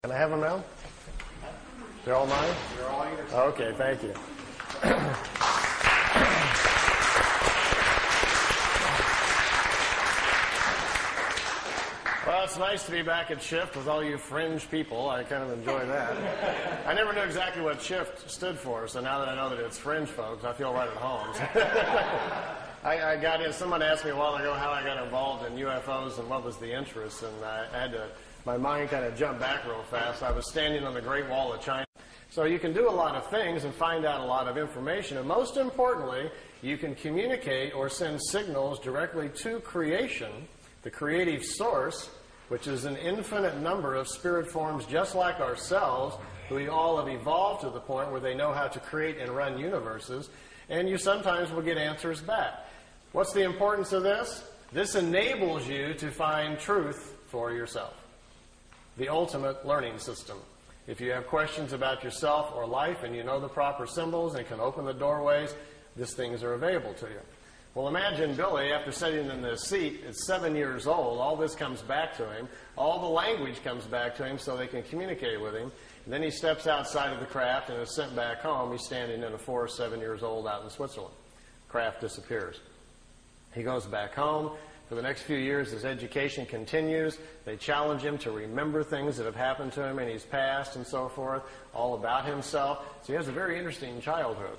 Can I have them now? They're all mine? They're all yours. Okay, thank you. Well, it's nice to be back at Shift with all you fringe people. I kind of enjoy that. I never knew exactly what Shift stood for, so now that I know that it's fringe folks, I feel right at home. I got in. Someone asked me a while ago how I got involved in UFOs and what was the interest, and I had to. My mind kind of jumped back real fast. I was standing on the Great Wall of China. So you can do a lot of things and find out a lot of information. And most importantly, you can communicate or send signals directly to creation, the creative source, which is an infinite number of spirit forms just like ourselves, who we all have evolved to the point where they know how to create and run universes. And you sometimes will get answers back. What's the importance of this? This enables you to find truth for yourself. The ultimate learning system. If you have questions about yourself or life and you know the proper symbols and can open the doorways, these things are available to you. Well, imagine Billy, after sitting in this seat, at 7 years old, all this comes back to him. All the language comes back to him so they can communicate with him. And then he steps outside of the craft and is sent back home. He's standing in a forest, 7 years old, out in Switzerland. Craft disappears. He goes back home. For the next few years, his education continues. They challenge him to remember things that have happened to him in his past and so forth, all about himself. So he has a very interesting childhood.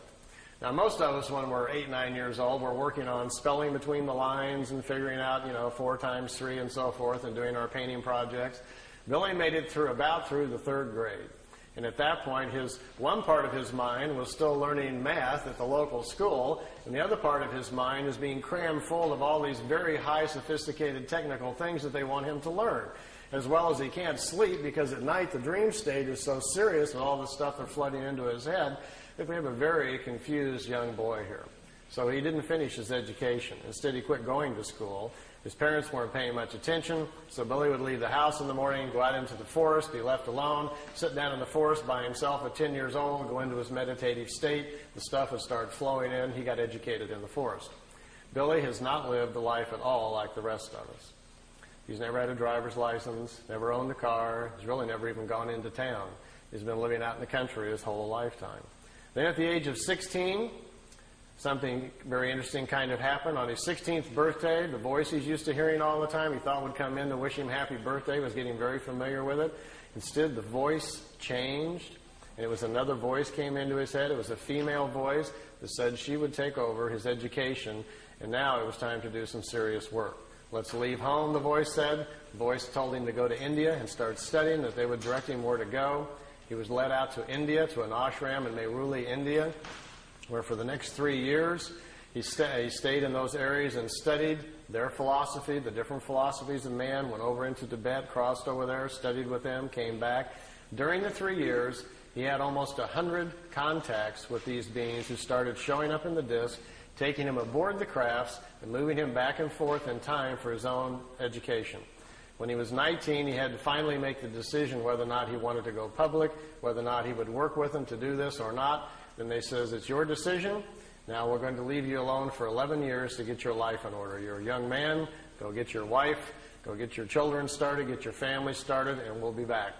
Now, most of us, when we're 8, 9 years old, we're working on spelling between the lines and figuring out, 4 times 3 and so forth and doing our painting projects. Billy made it through the 3rd grade. And at that point, one part of his mind was still learning math at the local school, and the other part of his mind is being crammed full of all these very high, sophisticated technical things that they want him to learn. As well as he can't sleep because at night the dream state is so serious and all the stuff that's flooding into his head that we have a very confused young boy here. So he didn't finish his education. Instead, he quit going to school. His parents weren't paying much attention, so Billy would leave the house in the morning, go out into the forest, be left alone, sit down in the forest by himself at 10 years old, go into his meditative state. The stuff would start flowing in. He got educated in the forest. Billy has not lived a life at all like the rest of us. He's never had a driver's license, never owned a car. He's really never even gone into town. He's been living out in the country his whole lifetime. Then at the age of 16, something very interesting kind of happened. On his 16th birthday, the voice he's used to hearing all the time, he thought would come in to wish him happy birthday, was getting very familiar with it. Instead, the voice changed, and it was another voice came into his head. It was a female voice that said she would take over his education, and now it was time to do some serious work. Let's leave home, the voice said. The voice told him to go to India and start studying, that they would direct him where to go. He was led out to India, to an ashram in Meiruli, India, where for the next 3 years he stayed in those areas and studied their philosophy, the different philosophies of man, went over into Tibet, crossed over there, studied with them, came back. During the 3 years, he had almost 100 contacts with these beings who started showing up in the disk, taking him aboard the crafts and moving him back and forth in time for his own education. When he was 19, he had to finally make the decision whether or not he wanted to go public, whether or not he would work with them to do this or not. Then they says, it's your decision. Now we're going to leave you alone for 11 years to get your life in order. You're a young man. Go get your wife. Go get your children started. Get your family started, and we'll be back.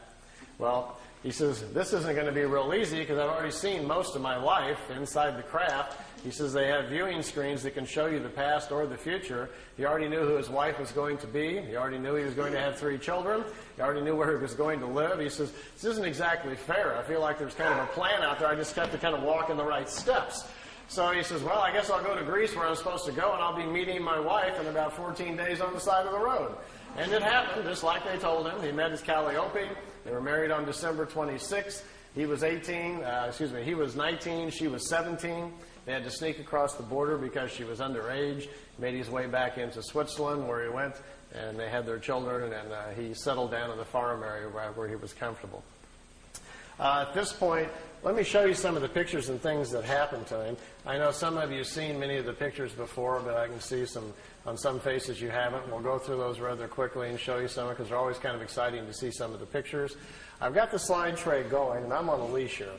Well, he says, this isn't going to be real easy because I've already seen most of my life inside the craft. He says they have viewing screens that can show you the past or the future. He already knew who his wife was going to be. He already knew he was going to have 3 children. He already knew where he was going to live. He says, this isn't exactly fair. I feel like there's kind of a plan out there. I just have to kind of walk in the right steps. So he says, well, I guess I'll go to Greece where I'm supposed to go, and I'll be meeting my wife in about 14 days on the side of the road. And it happened, just like they told him. He met his Calliope. They were married on December 26th. He was 19, she was 17. They had to sneak across the border because she was underage. He made his way back into Switzerland where he went, and they had their children, and he settled down in the farm area where he was comfortable. At this point, let me show you some of the pictures and things that happened to him. I know some of you have seen many of the pictures before, but I can see on some faces you haven't. We'll go through those rather quickly and show you some because they're always kind of exciting to see some of the pictures. I've got the slide tray going, and I'm on a leash here.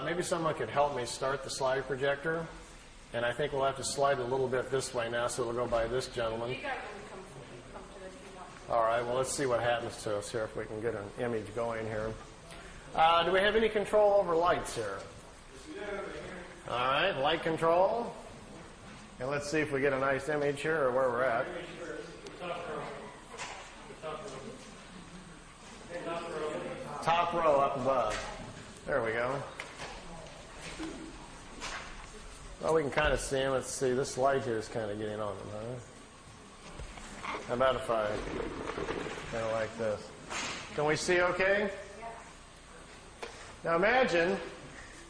Maybe someone could help me start the slide projector. And I think we'll have to slide a little bit this way now, so it'll go by this gentleman. You got really come to this if you want. All right, well, let's see what happens to us here if we can get an image going here. Do we have any control over lights here? All right, light control. And let's see if we get a nice image here or where we're at. Top row up above. There we go. Well, we can kind of see them. Let's see. This light here is kind of getting on them, huh? How about if I kind of like this? Can we see okay? Now imagine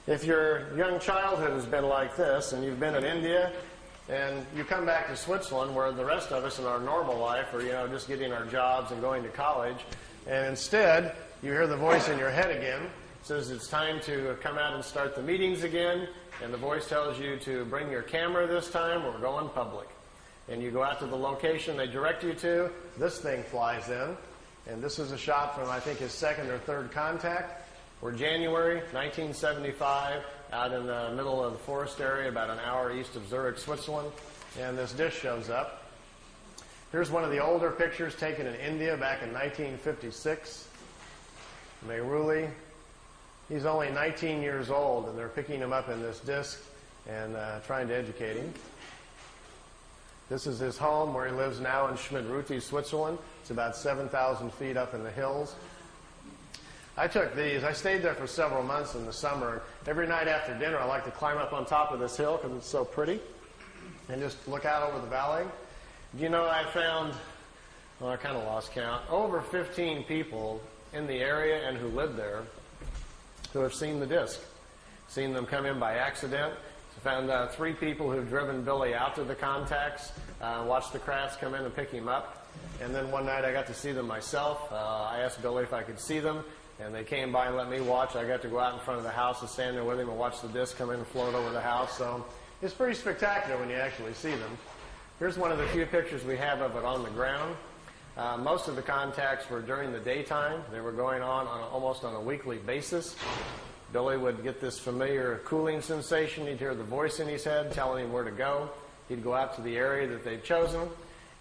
if your young childhood has been like this and you've been in India and you come back to Switzerland where the rest of us in our normal life are, just getting our jobs and going to college, and instead you hear the voice in your head again. It says it's time to come out and start the meetings again, and the voice tells you to bring your camera this time, we're going public. And you go out to the location they direct you to, this thing flies in, and this is a shot from, I think, his second or third contact. We're January 1975, out in the middle of the forest area, about an hour east of Zurich, Switzerland, and this dish shows up. Here's one of the older pictures taken in India back in 1956. Mehruli. He's only 19 years old, and they're picking him up in this disc and trying to educate him. This is his home where he lives now in Schmidruti, Switzerland. It's about 7,000 feet up in the hills. I took these. I stayed there for several months in the summer. Every night after dinner, I like to climb up on top of this hill because it's so pretty and just look out over the valley. You know, I found, well, I kind of lost count, over 15 people in the area and who live there who have seen the disc, seen them come in by accident. So found 3 people who've driven Billy out to the contacts, watched the crafts come in and pick him up. And then one night I got to see them myself. I asked Billy if I could see them, and they came by and let me watch. I got to go out in front of the house and stand there with him and watch the disc come in and float over the house. So it's pretty spectacular when you actually see them. Here's one of the few pictures we have of it on the ground. Most of the contacts were during the daytime. They were going on almost on a weekly basis. Billy would get this familiar cooling sensation. He'd hear the voice in his head telling him where to go. He'd go out to the area that they'd chosen.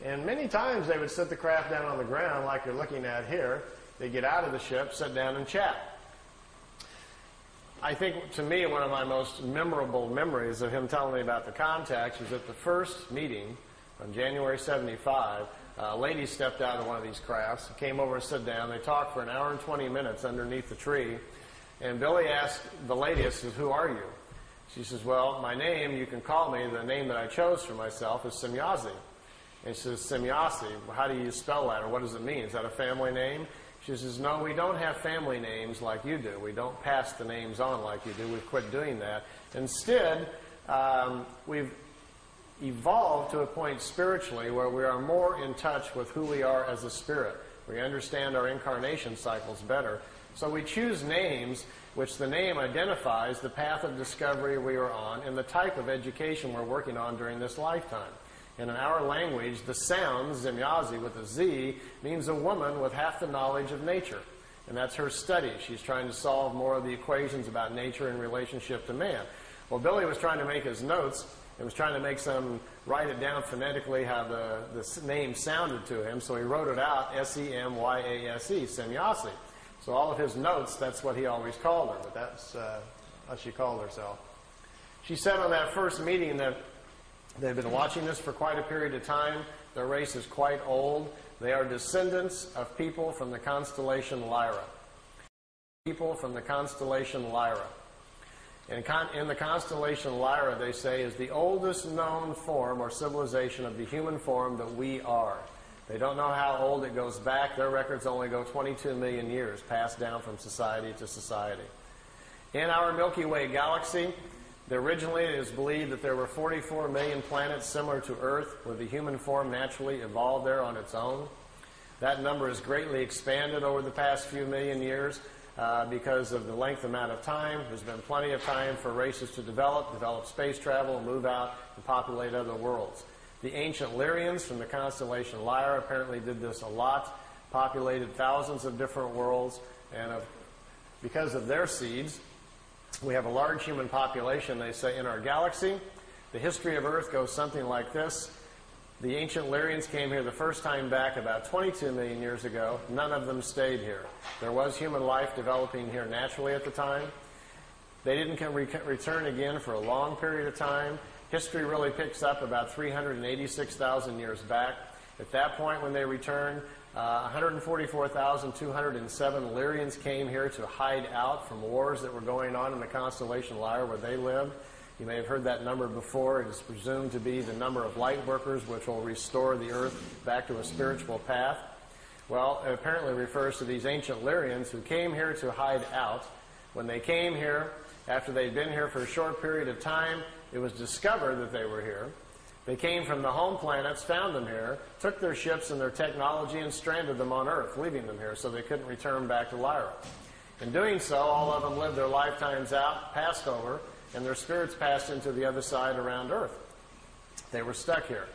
And many times they would set the craft down on the ground like you're looking at here. They'd get out of the ship, sit down and chat. I think, to me, one of my most memorable memories of him telling me about the contacts was at the first meeting on January 75. A lady stepped out of one of these crafts, came over and sat down. They talked for an hour and 20 minutes underneath the tree. And Billy asked the lady, he says, "Who are you?" She says, "Well, my name, you can call me, the name that I chose for myself is Semyazi." And she says, "Semyazi, how do you spell that, or what does it mean? Is that a family name?" She says, "No, we don't have family names like you do. We don't pass the names on like you do. We've quit doing that. Instead, we've evolved to a point spiritually where we are more in touch with who we are as a spirit. We understand our incarnation cycles better. So we choose names which the name identifies the path of discovery we are on and the type of education we're working on during this lifetime. And in our language, the sound, Semyazi with a Z, means a woman with half the knowledge of nature. And that's her study. She's trying to solve more of the equations about nature in relationship to man. Well, Billy was trying to make his notes and was trying to write it down phonetically how the name sounded to him. So he wrote it out, Semyase, Semyase. So all of his notes, that's what he always called her, but that's how she called herself. She said on that first meeting that they've been watching this for quite a period of time. Their race is quite old. They are descendants of people from the constellation Lyra. People from the constellation Lyra. In the constellation Lyra, they say, is the oldest known form or civilization of the human form that we are. They don't know how old it goes back. Their records only go 22 million years, passed down from society to society. In our Milky Way galaxy, originally it is believed that there were 44 million planets similar to Earth, where the human form naturally evolved there on its own. That number has greatly expanded over the past few million years because of the length amount of time. There's been plenty of time for races to develop space travel, move out, and populate other worlds. The ancient Lyrians from the constellation Lyra apparently did this a lot, populated thousands of different worlds, and because of their seeds, we have a large human population, they say, in our galaxy. The history of Earth goes something like this. The ancient Lyrians came here the first time back about 22 million years ago. None of them stayed here. There was human life developing here naturally at the time. They didn't return again for a long period of time. History really picks up about 386,000 years back. At that point when they returned, 144,207 Lyrians came here to hide out from wars that were going on in the constellation Lyra where they lived. You may have heard that number before. It is presumed to be the number of light workers which will restore the earth back to a spiritual path. Well, it apparently refers to these ancient Lyrians who came here to hide out. When they came here, after they'd been here for a short period of time, it was discovered that they were here. They came from the home planets, found them here, took their ships and their technology and stranded them on Earth, leaving them here so they couldn't return back to Lyra. In doing so, all of them lived their lifetimes out, passed over, and their spirits passed into the other side around Earth. They were stuck here.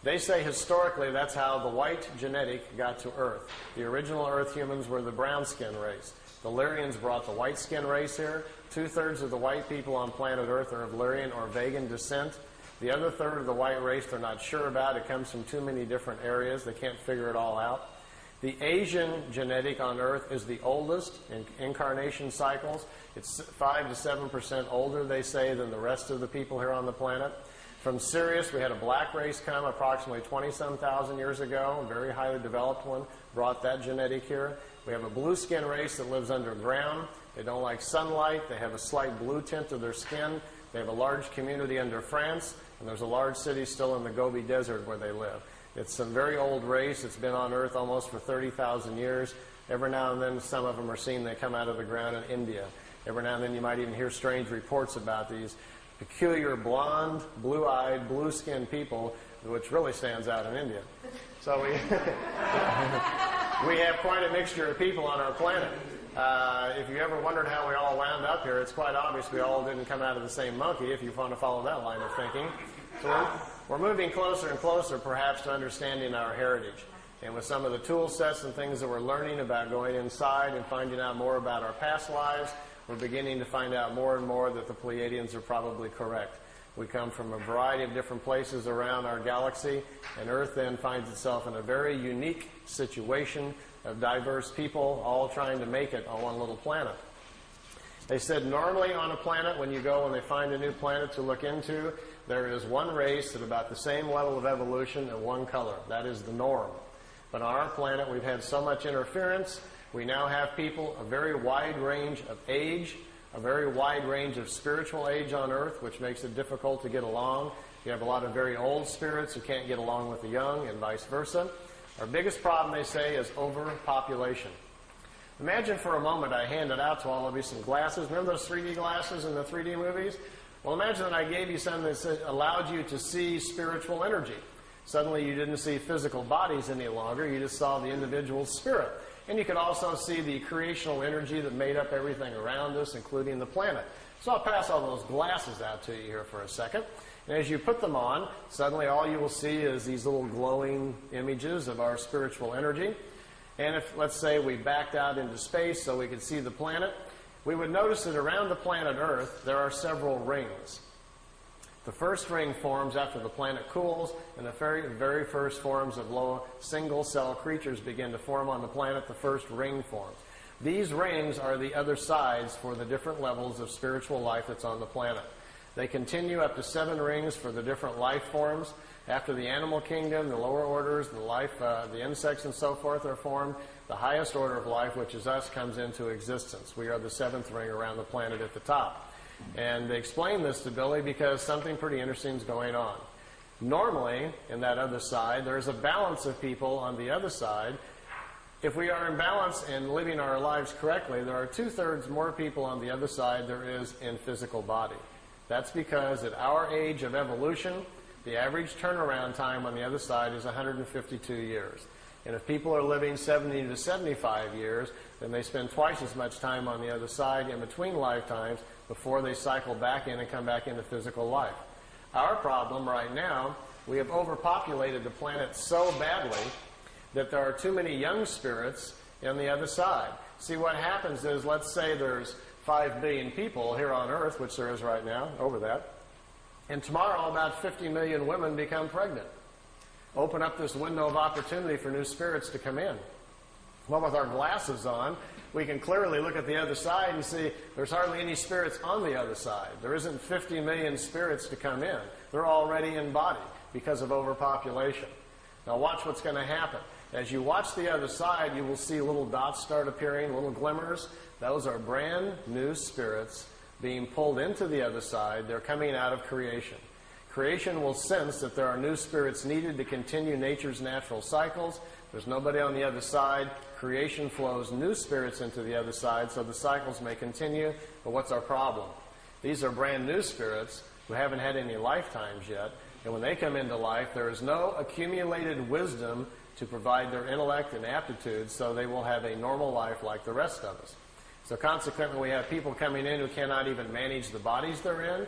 They say historically that's how the white genetic got to Earth. The original Earth humans were the brown skin race. The Lyrians brought the white skin race here. 2/3 of the white people on planet Earth are of Lyrian or Vegan descent. The other third of the white race they're not sure about. It comes from too many different areas. They can't figure it all out. The Asian genetic on Earth is the oldest in incarnation cycles. It's 5 to 7% older, they say, than the rest of the people here on the planet. From Sirius, we had a black race come approximately 20-some thousand years ago, a very highly developed one, brought that genetic here. We have a blue skin race that lives underground. They don't like sunlight. They have a slight blue tint to their skin. They have a large community under France, and there's a large city still in the Gobi Desert where they live. It's a very old race. It's been on Earth almost for 30,000 years. Every now and then, some of them are seen. They come out of the ground in India. Every now and then, you might even hear strange reports about these peculiar blonde, blue-eyed, blue-skinned people, which really stands out in India. So we have quite a mixture of people on our planet. If you ever wondered how we all wound up here, it's quite obvious we all didn't come out of the same monkey, if you want to follow that line of thinking. So we're moving closer and closer, perhaps, to understanding our heritage. And with some of the tool sets and things that we're learning about going inside and finding out more about our past lives, we're beginning to find out more and more that the Pleiadians are probably correct. We come from a variety of different places around our galaxy, and Earth then finds itself in a very unique situation of diverse people all trying to make it on one little planet. They said normally on a planet, when you go and they find a new planet to look into, there is one race at about the same level of evolution and one color. That is the norm. But on our planet, we've had so much interference. We now have people a very wide range of age, a very wide range of spiritual age on Earth, which makes it difficult to get along. You have a lot of very old spirits who can't get along with the young, and vice versa. Our biggest problem, they say, is overpopulation. Imagine for a moment I handed out to all of you some glasses. Remember those 3D glasses in the 3D movies? Well, imagine that I gave you some that allowed you to see spiritual energy. Suddenly you didn't see physical bodies any longer. You just saw the individual spirit. And you could also see the creational energy that made up everything around us, including the planet. So I'll pass all those glasses out to you here for a second. And as you put them on, suddenly all you will see is these little glowing images of our spiritual energy. And if, let's say, we backed out into space so we could see the planet, we would notice that around the planet Earth there are several rings. The first ring forms after the planet cools, and the very first forms of low single-cell creatures begin to form on the planet. The first ring forms. These rings are the other sides for the different levels of spiritual life that's on the planet. They continue up to 7 rings for the different life forms. After the animal kingdom, the lower orders, the insects and so forth are formed. The highest order of life, which is us, comes into existence. We are the 7th ring around the planet at the top. And they explain this to Billy because something pretty interesting is going on. Normally, in that other side, there's a balance of people on the other side. If we are in balance and living our lives correctly, there are 2/3 more people on the other side there is in physical body. That's because at our age of evolution, the average turnaround time on the other side is 152 years. And if people are living 70 to 75 years, then they spend twice as much time on the other side in between lifetimes before they cycle back in and come back into physical life. Our problem right now, we have overpopulated the planet so badly that there are too many young spirits on the other side. See, what happens is, let's say there's 5 billion people here on Earth, which there is right now, over that, and tomorrow about 50 million women become pregnant. open up this window of opportunity for new spirits to come in. Well, with our glasses on, we can clearly look at the other side and see there's hardly any spirits on the other side. There isn't 50 million spirits to come in. They're already embodied because of overpopulation. Now watch what's going to happen. As you watch the other side, you will see little dots start appearing, little glimmers. Those are brand new spirits being pulled into the other side. They're coming out of creation. Creation will sense that there are new spirits needed to continue nature's natural cycles. There's nobody on the other side. Creation flows new spirits into the other side so the cycles may continue. But what's our problem? These are brand new spirits who haven't had any lifetimes yet. And when they come into life, there is no accumulated wisdom to provide their intellect and aptitude, so they will have a normal life like the rest of us. So consequently, we have people coming in who cannot even manage the bodies they're in.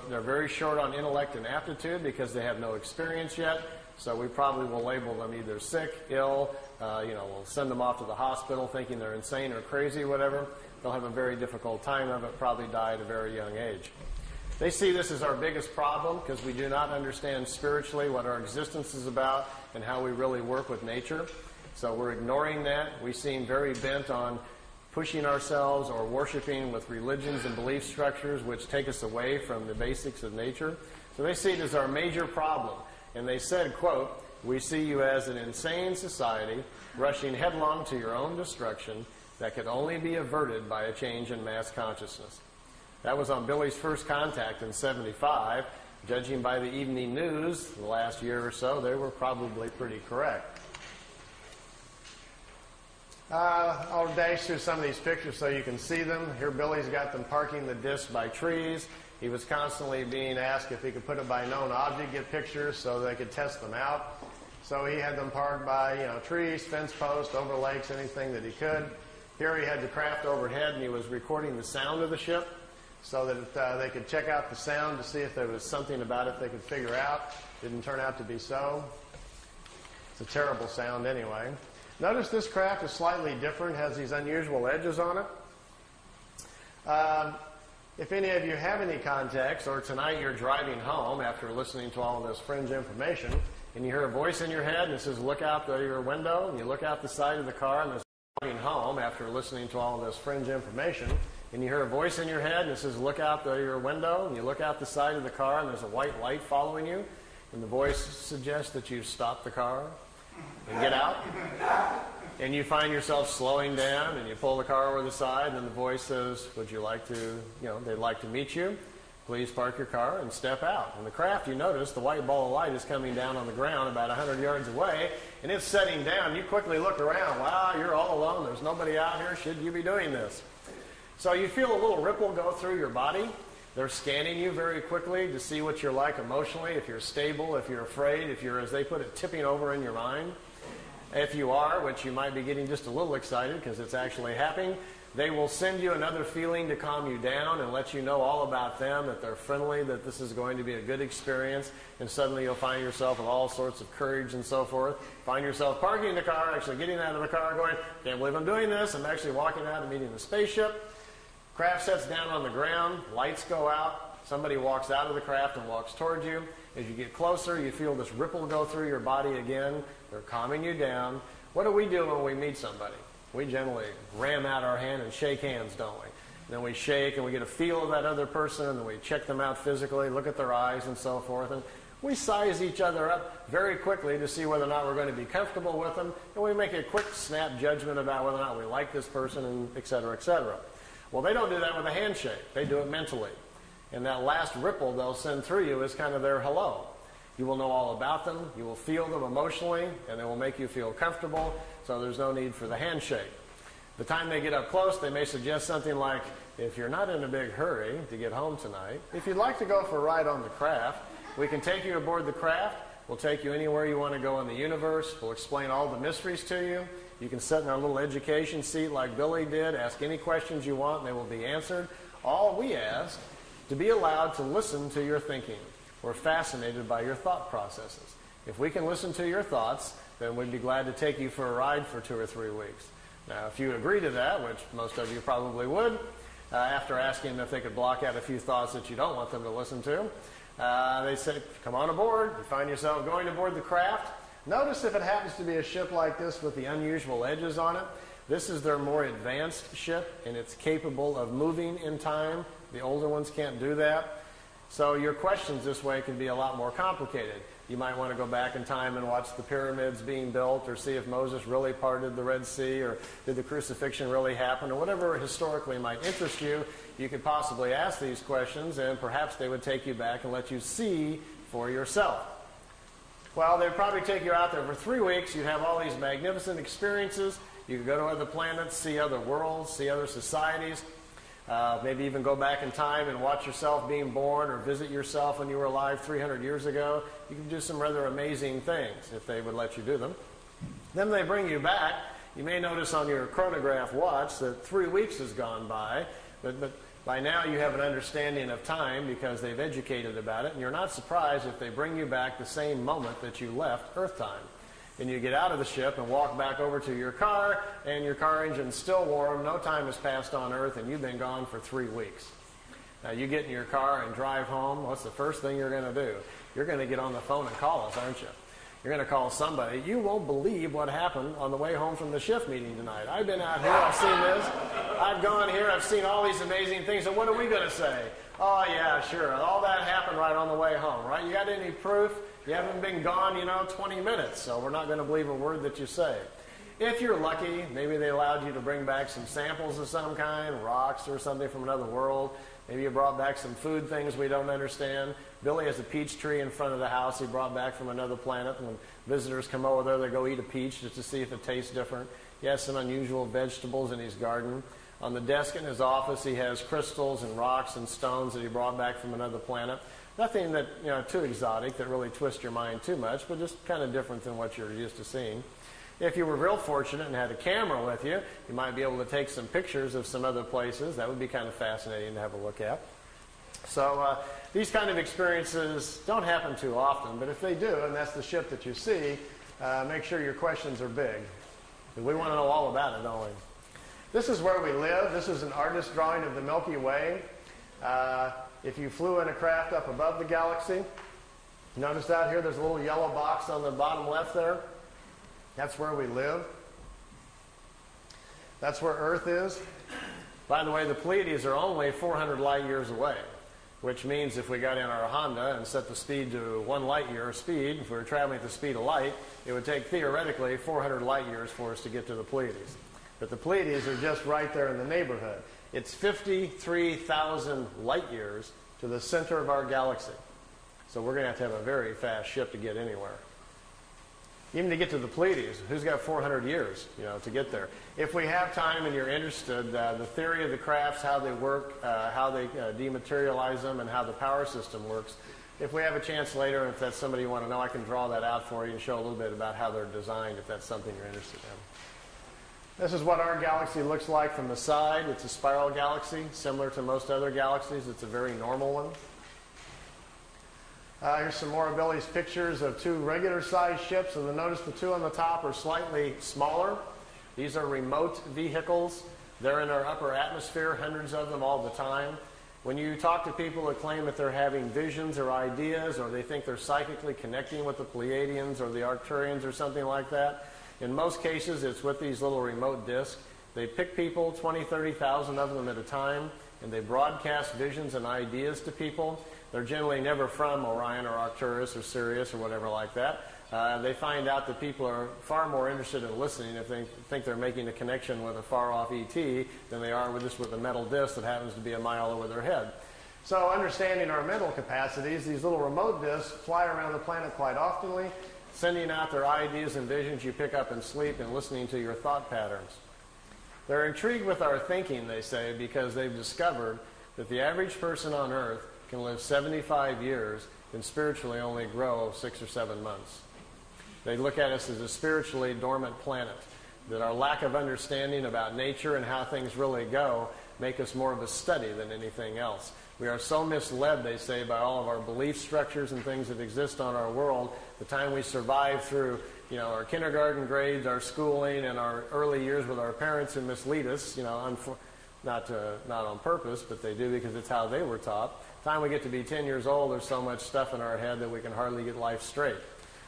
They're very short on intellect and aptitude because they have no experience yet. So we probably will label them either sick, ill, we'll send them off to the hospital thinking they're insane or crazy, whatever. They'll have a very difficult time of it, probably die at a very young age. They see this as our biggest problem because we do not understand spiritually what our existence is about and how we really work with nature. So we're ignoring that. We seem very bent on pushing ourselves or worshiping with religions and belief structures which take us away from the basics of nature. So they see it as our major problem. And they said, quote, "We see you as an insane society rushing headlong to your own destruction that could only be averted by a change in mass consciousness." That was on Billy's first contact in '75. Judging by the evening news the last year or so, they were probably pretty correct. I'll dash through some of these pictures so you can see them. Here Billy's got them parking the disc by trees. He was constantly being asked if he could put it by known object, get pictures so they could test them out. So he had them parked by trees, fence posts, over lakes, anything that he could. Here he had the craft overhead and he was recording the sound of the ship so that they could check out the sound to see if there was something about it they could figure out. Didn't turn out to be so. It's a terrible sound anyway. Notice this craft is slightly different, has these unusual edges on it. If any of you have any context, or tonight you're driving home after listening to all this fringe information, and you hear a voice in your head and it says, "Look out your window," and you look out the side of the car and there's driving home after listening to all this fringe information, and you hear a voice in your head and it says, "Look out your window," and you look out the side of the car and there's a white light following you, and the voice suggests that you stop the car and get out, and you find yourself slowing down and you pull the car over the side and then the voice says, "Would you like to, they'd like to meet you. Please park your car and step out." In the craft, you notice the white ball of light is coming down on the ground about 100 yards away, and it's setting down. You quickly look around. Wow, you're all alone. There's nobody out here. Should you be doing this? So you feel a little ripple go through your body. They're scanning you very quickly to see what you're like emotionally, if you're stable, if you're afraid, if you're, as they put it, tipping over in your mind. If you are, which you might be getting just a little excited because it's actually happening, they will send you another feeling to calm you down and let you know all about them, that they're friendly, that this is going to be a good experience, and suddenly you'll find yourself with all sorts of courage and so forth. Find yourself parking the car, actually getting out of the car going, "Can't believe I'm doing this. I'm actually walking out and meeting the spaceship." Craft sets down on the ground, lights go out, somebody walks out of the craft and walks towards you. As you get closer, you feel this ripple go through your body again. They're calming you down. What do we do when we meet somebody? We generally ram out our hand and shake hands, don't we? And then we shake and we get a feel of that other person, and then we check them out physically, look at their eyes and so forth. And we size each other up very quickly to see whether or not we're going to be comfortable with them. And we make a quick snap judgment about whether or not we like this person, and et cetera, et cetera. Well, they don't do that with a handshake. They do it mentally. And that last ripple they'll send through you is kind of their hello. You will know all about them. You will feel them emotionally, and they will make you feel comfortable, so there's no need for the handshake. The time they get up close, they may suggest something like, "If you're not in a big hurry to get home tonight, if you'd like to go for a ride on the craft, we can take you aboard the craft. We'll take you anywhere you want to go in the universe. We'll explain all the mysteries to you. You can sit in our little education seat like Billy did, ask any questions you want, and they will be answered. All we ask, to be allowed to listen to your thinking. We're fascinated by your thought processes. If we can listen to your thoughts, then we'd be glad to take you for a ride for 2 or 3 weeks." Now, if you agree to that, which most of you probably would, after asking them if they could block out a few thoughts that you don't want them to listen to, They say, come on aboard. You find yourself going aboard the craft. Notice if it happens to be a ship like this with the unusual edges on it. This is their more advanced ship, and it's capable of moving in time. The older ones can't do that. So your questions this way can be a lot more complicated. You might want to go back in time and watch the pyramids being built, or see if Moses really parted the Red Sea, or did the crucifixion really happen, or whatever historically might interest you. You could possibly ask these questions, and perhaps they would take you back and let you see for yourself. Well, they'd probably take you out there for 3 weeks. You'd have all these magnificent experiences. You could go to other planets, see other worlds, see other societies. Maybe even go back in time and watch yourself being born, or visit yourself when you were alive 300 years ago. You can do some rather amazing things if they would let you do them. Then they bring you back. You may notice on your chronograph watch that 3 weeks has gone by, but by now you have an understanding of time because they've educated about it, and you're not surprised if they bring you back the same moment that you left Earth time. And you get out of the ship and walk back over to your car, and your car engine's still warm, no time has passed on Earth, and you've been gone for 3 weeks. Now you get in your car and drive home. What's the first thing you're going to do? You're going to get on the phone and call us, aren't you? You're going to call somebody. You won't believe what happened on the way home from the shift meeting tonight. I've been out here, I've seen this. I've gone here, I've seen all these amazing things. And what are we going to say? Oh, yeah, sure. All that happened right on the way home, right? You got any proof? You haven't been gone, 20 minutes, so we're not going to believe a word that you say. If you're lucky, maybe they allowed you to bring back some samples of some kind, rocks or something from another world. Maybe you brought back some food things we don't understand. Billy has a peach tree in front of the house he brought back from another planet. When visitors come over there, they go eat a peach just to see if it tastes different. He has some unusual vegetables in his garden. On the desk in his office, he has crystals and rocks and stones that he brought back from another planet. Nothing that, too exotic that really twists your mind too much, but just kind of different than what you're used to seeing. If you were real fortunate and had a camera with you, you might be able to take some pictures of some other places. That would be kind of fascinating to have a look at. So these kind of experiences don't happen too often, but if they do, and that's the ship that you see, make sure your questions are big. We want to know all about it, don't we? This is where we live. This is an artist's drawing of the Milky Way. If you flew in a craft up above the galaxy, notice out here there's a little yellow box on the bottom left there. That's where we live. That's where Earth is. By the way, the Pleiades are only 400 light years away, which means if we got in our Honda and set the speed to 1 light year speed, if we were traveling at the speed of light, it would take theoretically 400 light years for us to get to the Pleiades. But the Pleiades are just right there in the neighborhood. It's 53,000 light years to the center of our galaxy. So we're going to have a very fast ship to get anywhere. Even to get to the Pleiades, who's got 400 years, to get there? If we have time and you're interested, the theory of the crafts, how they work, how they dematerialize them, and how the power system works. If we have a chance later, if that's somebody you want to know, I can draw that out for you and show a little bit about how they're designed, if that's something you're interested in. This is what our galaxy looks like from the side. It's a spiral galaxy, similar to most other galaxies. It's a very normal one. Here's some more of Billy's pictures of 2 regular-sized ships, and notice the 2 on the top are slightly smaller. These are remote vehicles. They're in our upper atmosphere, hundreds of them all the time. When you talk to people that claim that they're having visions or ideas, or they think they're psychically connecting with the Pleiadians or the Arcturians or something like that, in most cases it's with these little remote discs. They pick people, 20, 30,000 of them at a time, and they broadcast visions and ideas to people. They're generally never from Orion or Arcturus or Sirius or whatever like that. They find out that people are far more interested in listening if they think they're making a connection with a far-off ET than they are with a metal disc that happens to be a mile over their head. So understanding our mental capacities, these little remote discs fly around the planet quite oftenly, sending out their ideas and visions you pick up in sleep and listening to your thought patterns. They're intrigued with our thinking, they say, because they've discovered that the average person on Earth can live 75 years and spiritually only grow 6 or 7 months. They look at us as a spiritually dormant planet, that our lack of understanding about nature and how things really go make us more of a study than anything else. We are so misled, they say, by all of our belief structures and things that exist on our world. The time we survive through our kindergarten grades, our schooling, and our early years with our parents who mislead us, not on purpose, but they do because it's how they were taught. By the time we get to be 10 years old, there's so much stuff in our head that we can hardly get life straight.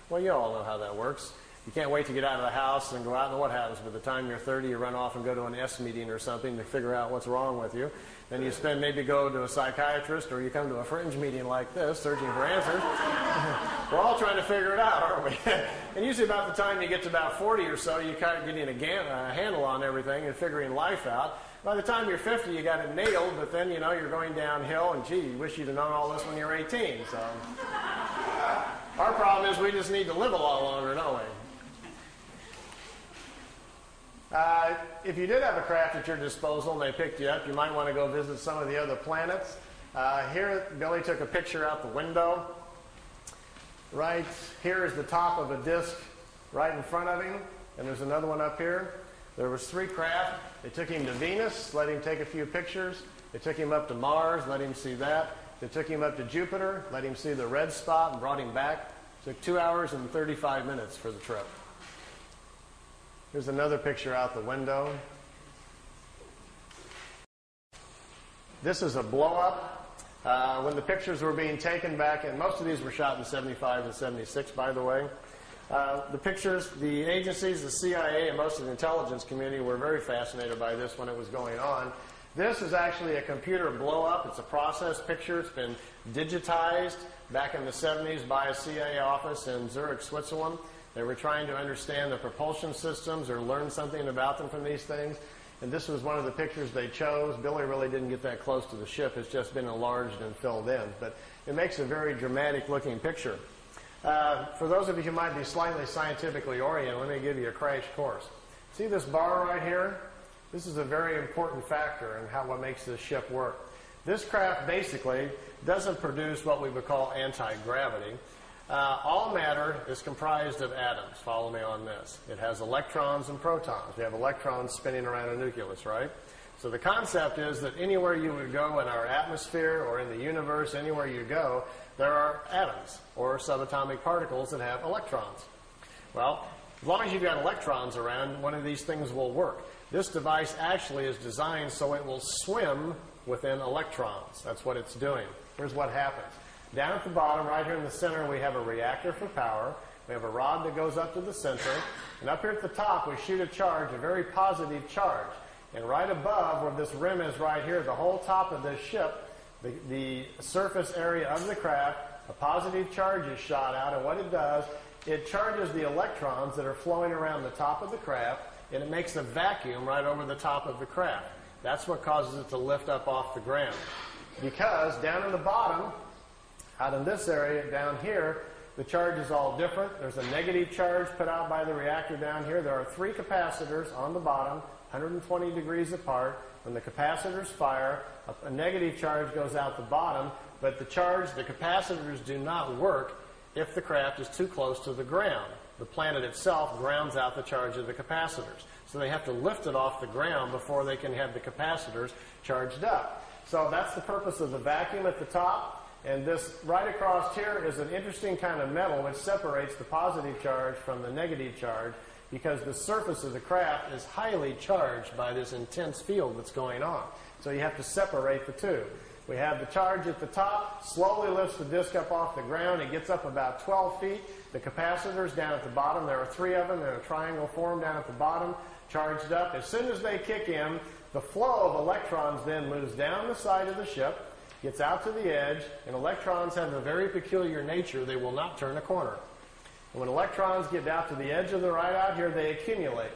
Well, you all know how that works. You can't wait to get out of the house and go out, and what happens? By the time you're 30, you run off and go to an S meeting or something to figure out what's wrong with you. Then you maybe go to a psychiatrist, or you come to a fringe meeting like this, searching for answers. We're all trying to figure it out, aren't we? And usually about the time you get to about 40 or so, you kind of getting a handle on everything and figuring life out. By the time you're 50, you got it nailed, but then, you're going downhill, and gee, you wish you'd have known all this when you were 18. So our problem is we just need to live a lot longer, don't we? If you did have a craft at your disposal and they picked you up, you might want to go visit some of the other planets. Here, Billy took a picture out the window. Right here is the top of a disk right in front of him, and there's another one up here. There was 3 craft. They took him to Venus, let him take a few pictures. They took him up to Mars, let him see that. They took him up to Jupiter, let him see the red spot, and brought him back. It took 2 hours and 35 minutes for the trip. Here's another picture out the window. This is a blow-up. When the pictures were being taken back, and most of these were shot in 75 and 76, by the way. The pictures, the agencies, the CIA, and most of the intelligence community were very fascinated by this when it was going on. This is actually a computer blow-up. It's a process picture. It's been digitized back in the 70s by a CIA office in Zurich, Switzerland. They were trying to understand the propulsion systems or learn something about them from these things. And this was one of the pictures they chose. Billy really didn't get that close to the ship. It's just been enlarged and filled in. But it makes a very dramatic-looking picture. For those of you who might be slightly scientifically oriented, let me give you a crash course. See this bar right here? This is a very important factor in what makes this ship work. This craft basically doesn't produce what we would call anti-gravity. All matter is comprised of atoms. Follow me on this. It has electrons and protons. We have electrons spinning around a nucleus, right? So the concept is that anywhere you would go in our atmosphere or in the universe, anywhere you go, there are atoms or subatomic particles that have electrons. Well, as long as you've got electrons around, one of these things will work. This device actually is designed so it will swim within electrons. That's what it's doing. Here's what happens. Down at the bottom, right here in the center, we have a reactor for power. We have a rod that goes up to the center. And up here at the top, we shoot a charge, a very positive charge. And right above, where this rim is right here, the whole top of this ship, the surface area of the craft, a positive charge is shot out. And what it does, it charges the electrons that are flowing around the top of the craft, and it makes a vacuum right over the top of the craft. That's what causes it to lift up off the ground. Because down in the bottom, out in this area down here, the charge is all different. There's a negative charge put out by the reactor down here. There are 3 capacitors on the bottom, 120 degrees apart. When the capacitors fire, a negative charge goes out the bottom, but the capacitors do not work if the craft is too close to the ground. The planet itself grounds out the charge of the capacitors. So they have to lift it off the ground before they can have the capacitors charged up. So that's the purpose of the vacuum at the top. And this right across here is an interesting kind of metal which separates the positive charge from the negative charge, because the surface of the craft is highly charged by this intense field that's going on. So you have to separate the two. We have the charge at the top, slowly lifts the disc up off the ground. It gets up about 12 feet. The capacitors down at the bottom, there are 3 of them in a triangle form down at the bottom, charged up. As soon as they kick in, the flow of electrons then moves down the side of the ship, gets out to the edge, and electrons have a very peculiar nature. They will not turn a corner. And when electrons get out to the edge of the right out here, they accumulate.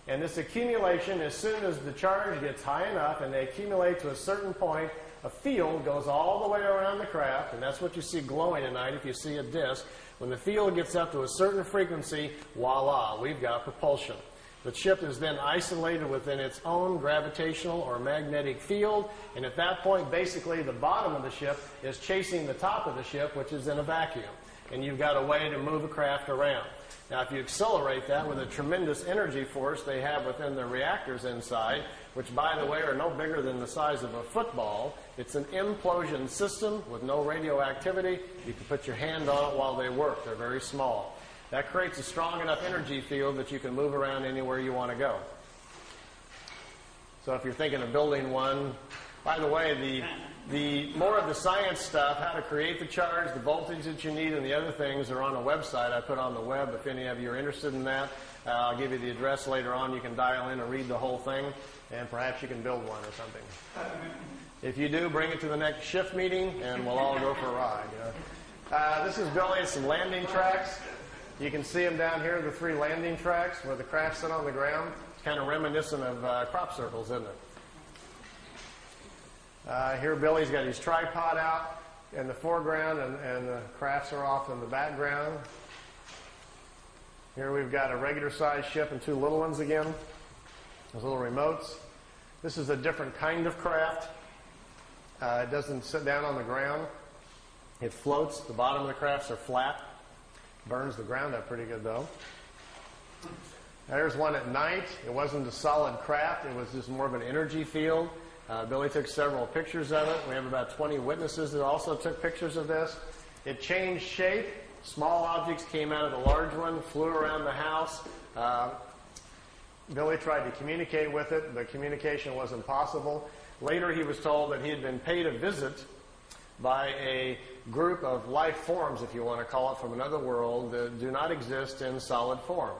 And this accumulation, as soon as the charge gets high enough and they accumulate to a certain point, a field goes all the way around the craft, and that's what you see glowing at night if you see a disk. When the field gets up to a certain frequency, voila, we've got propulsion. The ship is then isolated within its own gravitational or magnetic field, and at that point, basically, the bottom of the ship is chasing the top of the ship, which is in a vacuum. And you've got a way to move a craft around. Now, if you accelerate that with a tremendous energy force they have within the reactors inside, which, by the way, are no bigger than the size of a football, it's an implosion system with no radioactivity. You can put your hand on it while they work. They're very small. That creates a strong enough energy field that you can move around anywhere you want to go. So if you're thinking of building one, by the way, the more of the science stuff, how to create the charge, the voltage that you need, and the other things are on a website I put on the web. If any of you are interested in that, I'll give you the address later on. You can dial in and read the whole thing, and perhaps you can build one or something. If you do, bring it to the next shift meeting, and we'll all go for a ride. You know. This is Billy's some landing tracks. You can see them down here, the 3 landing tracks where the craft sit on the ground. It's kind of reminiscent of crop circles, isn't it? Here Billy's got his tripod out in the foreground, and the crafts are off in the background. Here we've got a regular size ship and 2 little ones again. Those little remotes. This is a different kind of craft. It doesn't sit down on the ground. It floats. The bottom of the crafts are flat. Burns the ground up pretty good, though. There's one at night. It wasn't a solid craft. It was just more of an energy field. Billy took several pictures of it. We have about 20 witnesses that also took pictures of this. It changed shape. Small objects came out of the large one, flew around the house. Billy tried to communicate with it, but communication wasn't possible. Later he was told that he had been paid a visit by a group of life forms, if you want to call it, from another world that do not exist in solid form.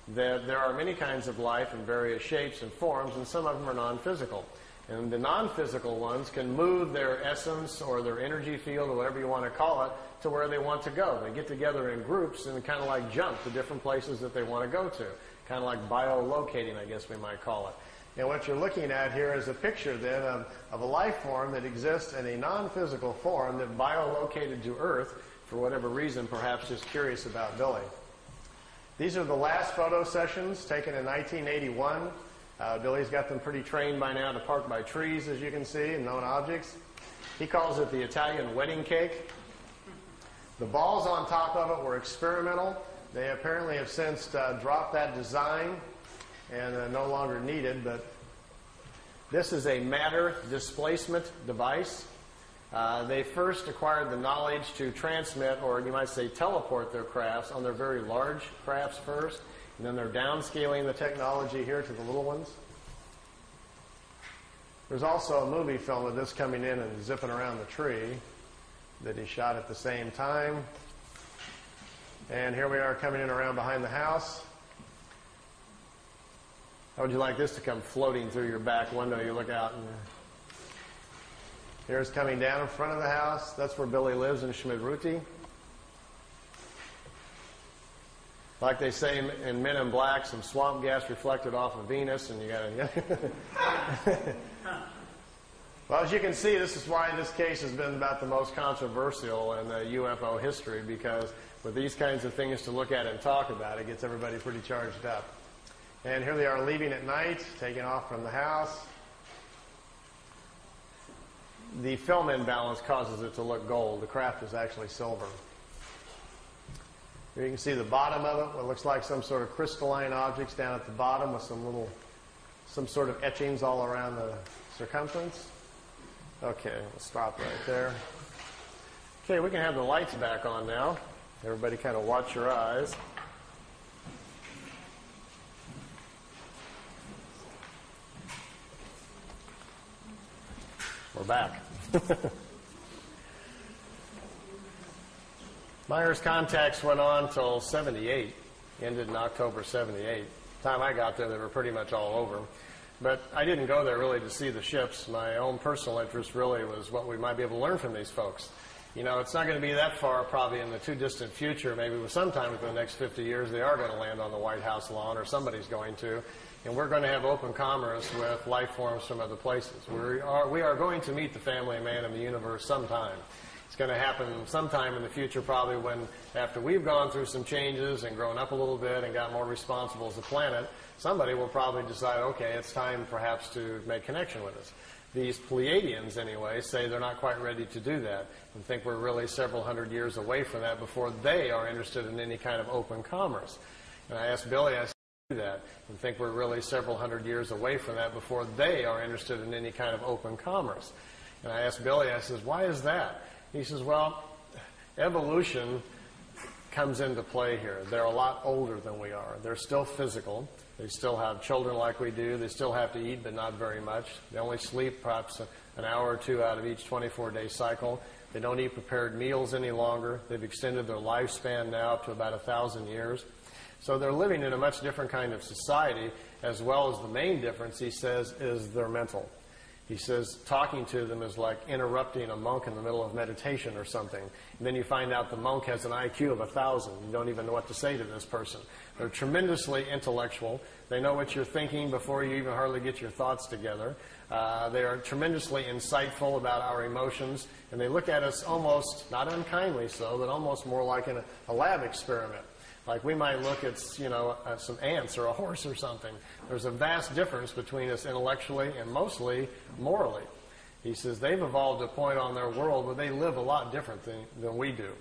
That there are many kinds of life in various shapes and forms, and some of them are non-physical. And the non-physical ones can move their essence or their energy field or whatever you want to call it to where they want to go. They get together in groups and kind of like jump to different places that they want to go to. Kind of like biolocating, I guess we might call it. And what you're looking at here is a picture then of a life form that exists in a non-physical form that biolocated to Earth for whatever reason, perhaps just curious about Billy. These are the last photo sessions taken in 1981. Billy's got them pretty trained by now to park by trees, as you can see, and known objects. He calls it the Italian wedding cake. The balls on top of it were experimental. They apparently have since dropped that design and no longer needed, but this is a matter displacement device. They first acquired the knowledge to transmit, or you might say teleport their crafts on their very large crafts first, and then they're downscaling the technology here to the little ones. There's also a movie film of this coming in and zipping around the tree that he shot at the same time. And here we are coming in around behind the house. How would you like this to come floating through your back window? You look out and here's coming down in front of the house. That's where Billy lives in Schmidruti. Like they say in Men in Black, some swamp gas reflected off of Venus, and you got to. Well, as you can see, this is why this case has been about the most controversial in UFO history, because with these kinds of things to look at and talk about, it gets everybody pretty charged up. And here they are leaving at night, taking off from the house. The film imbalance causes it to look gold. The craft is actually silver. Here you can see the bottom of it, what looks like some sort of crystalline objects down at the bottom with some sort of etchings all around the circumference. Okay, we'll stop right there. Okay, we can have the lights back on now. Everybody kind of watch your eyes. We're back. Meier's contacts went on till 78, ended in October 78. The time I got there, they were pretty much all over. But I didn't go there really to see the ships. My own personal interest really was what we might be able to learn from these folks. You know, it's not going to be that far probably in the too distant future. Maybe sometime within the next 50 years they are going to land on the White House lawn, or somebody's going to. And we're going to have open commerce with life forms from other places. We are going to meet the family of man in the universe sometime. It's going to happen sometime in the future, probably when, after we've gone through some changes and grown up a little bit and got more responsible as a planet, somebody will probably decide, okay, it's time perhaps to make connection with us. These Pleiadians, anyway, say they're not quite ready to do that and think we're really several hundred years away from that before they are interested in any kind of open commerce. And I asked Billy, I said, do that and think we're really several hundred years away from that before they are interested in any kind of open commerce. And I asked Billy, I says, why is that? He says, well, evolution comes into play here. They're a lot older than we are. They're still physical. They still have children like we do. They still have to eat, but not very much. They only sleep perhaps an hour or two out of each 24-day cycle. They don't eat prepared meals any longer. They've extended their lifespan now up to about 1,000 years. So they're living in a much different kind of society, as well as the main difference, he says, is their mental. He says talking to them is like interrupting a monk in the middle of meditation or something. And then you find out the monk has an IQ of 1,000. You don't even know what to say to this person. They're tremendously intellectual. They know what you're thinking before you even hardly get your thoughts together. They are tremendously insightful about our emotions. And they look at us almost, not unkindly so, but almost more like in a lab experiment. Like we might look at, some ants or a horse or something. There's a vast difference between us intellectually and mostly morally. He says they've evolved to a point on their world where they live a lot different than we do.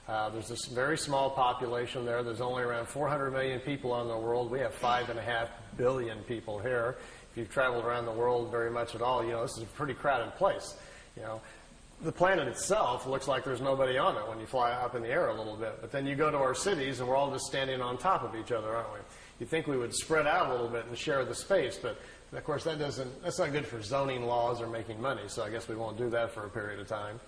There's this very small population there. There's only around 400 million people on the world. We have 5.5 billion people here. If you've traveled around the world very much at all, this is a pretty crowded place. The planet itself looks like there's nobody on it when you fly up in the air a little bit. But then you go to our cities and we're all just standing on top of each other, aren't we? You'd think we would spread out a little bit and share the space, but of course that's not good for zoning laws or making money, so I guess we won't do that for a period of time.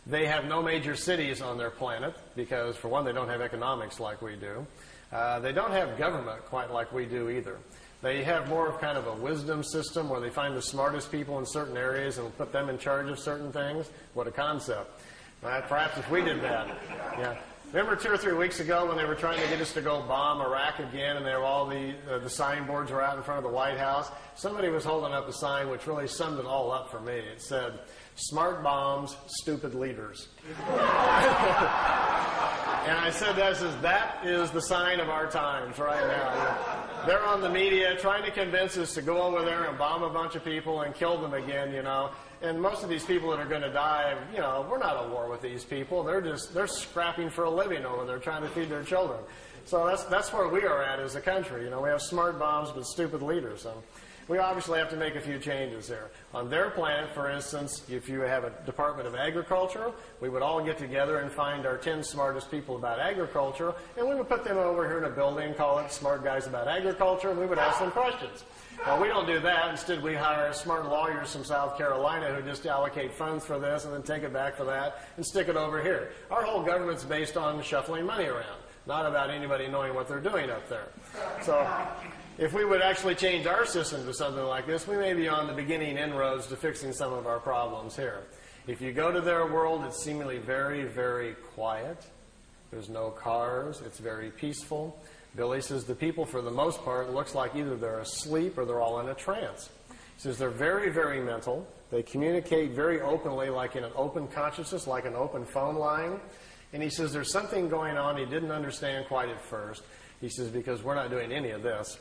They have no major cities on their planet because, for one, they don't have economics like we do. They don't have government quite like we do either. They have more of kind of a wisdom system where they find the smartest people in certain areas and put them in charge of certain things. What a concept. Perhaps if we did that. Yeah. Remember 2 or 3 weeks ago when they were trying to get us to go bomb Iraq again and all the signboards were out in front of the White House? Somebody was holding up a sign which really summed it all up for me. It said, "Smart bombs, stupid leaders." And I said, that is the sign of our times right now. They're on the media trying to convince us to go over there and bomb a bunch of people and kill them again, And most of these people that are going to die, we're not at war with these people. They're scrapping for a living over there trying to feed their children. So that's where we are at as a country. We have smart bombs but stupid leaders. So we obviously have to make a few changes there. On their planet, for instance, if you have a Department of Agriculture, we would all get together and find our 10 smartest people about agriculture, and we would put them over here in a building, call it Smart Guys About Agriculture, and we would ask them questions. Well, we don't do that. Instead, we hire smart lawyers from South Carolina who just allocate funds for this and then take it back for that and stick it over here. Our whole government's based on shuffling money around, not about anybody knowing what they're doing up there. So if we would actually change our system to something like this, we may be on the beginning inroads to fixing some of our problems here. If you go to their world, it's seemingly very, very quiet. There's no cars. It's very peaceful. Billy says the people, for the most part, it looks like either they're asleep or they're all in a trance. He says they're very, very mental. They communicate very openly, like in an open consciousness, like an open phone line. And he says there's something going on he didn't understand quite at first. He says, because we're not doing any of this.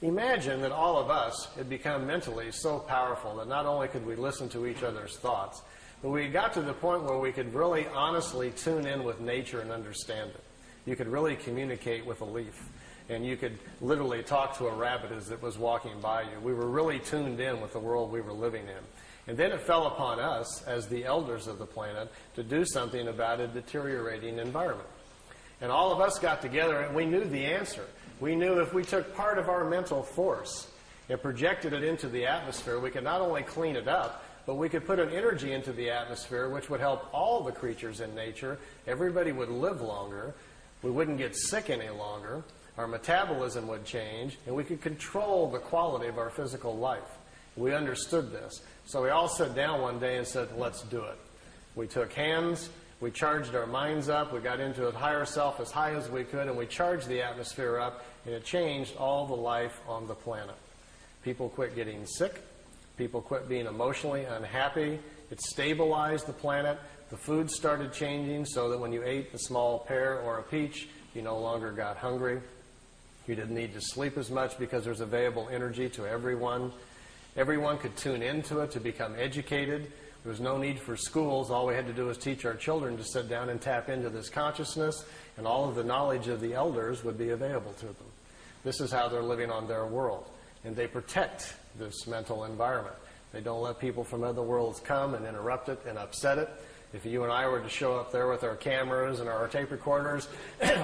Imagine that all of us had become mentally so powerful that not only could we listen to each other's thoughts, but we got to the point where we could really honestly tune in with nature and understand it. You could really communicate with a leaf. And you could literally talk to a rabbit as it was walking by you. We were really tuned in with the world we were living in. And then it fell upon us, as the elders of the planet, to do something about a deteriorating environment. And all of us got together and we knew the answer. We knew if we took part of our mental force and projected it into the atmosphere, we could not only clean it up, but we could put an energy into the atmosphere which would help all the creatures in nature. Everybody would live longer. We wouldn't get sick any longer. Our metabolism would change, and we could control the quality of our physical life. We understood this. So we all sat down one day and said, let's do it. We took hands, we charged our minds up, we got into a higher self as high as we could, and we charged the atmosphere up, and it changed all the life on the planet. People quit getting sick. People quit being emotionally unhappy. It stabilized the planet. The food started changing so that when you ate a small pear or a peach, you no longer got hungry. You didn't need to sleep as much because there's available energy to everyone. Everyone could tune into it to become educated. There was no need for schools. All we had to do was teach our children to sit down and tap into this consciousness, and all of the knowledge of the elders would be available to them. This is how they're living on their world. And they protect this mental environment. They don't let people from other worlds come and interrupt it and upset it. if you and I were to show up there with our cameras and our tape recorders,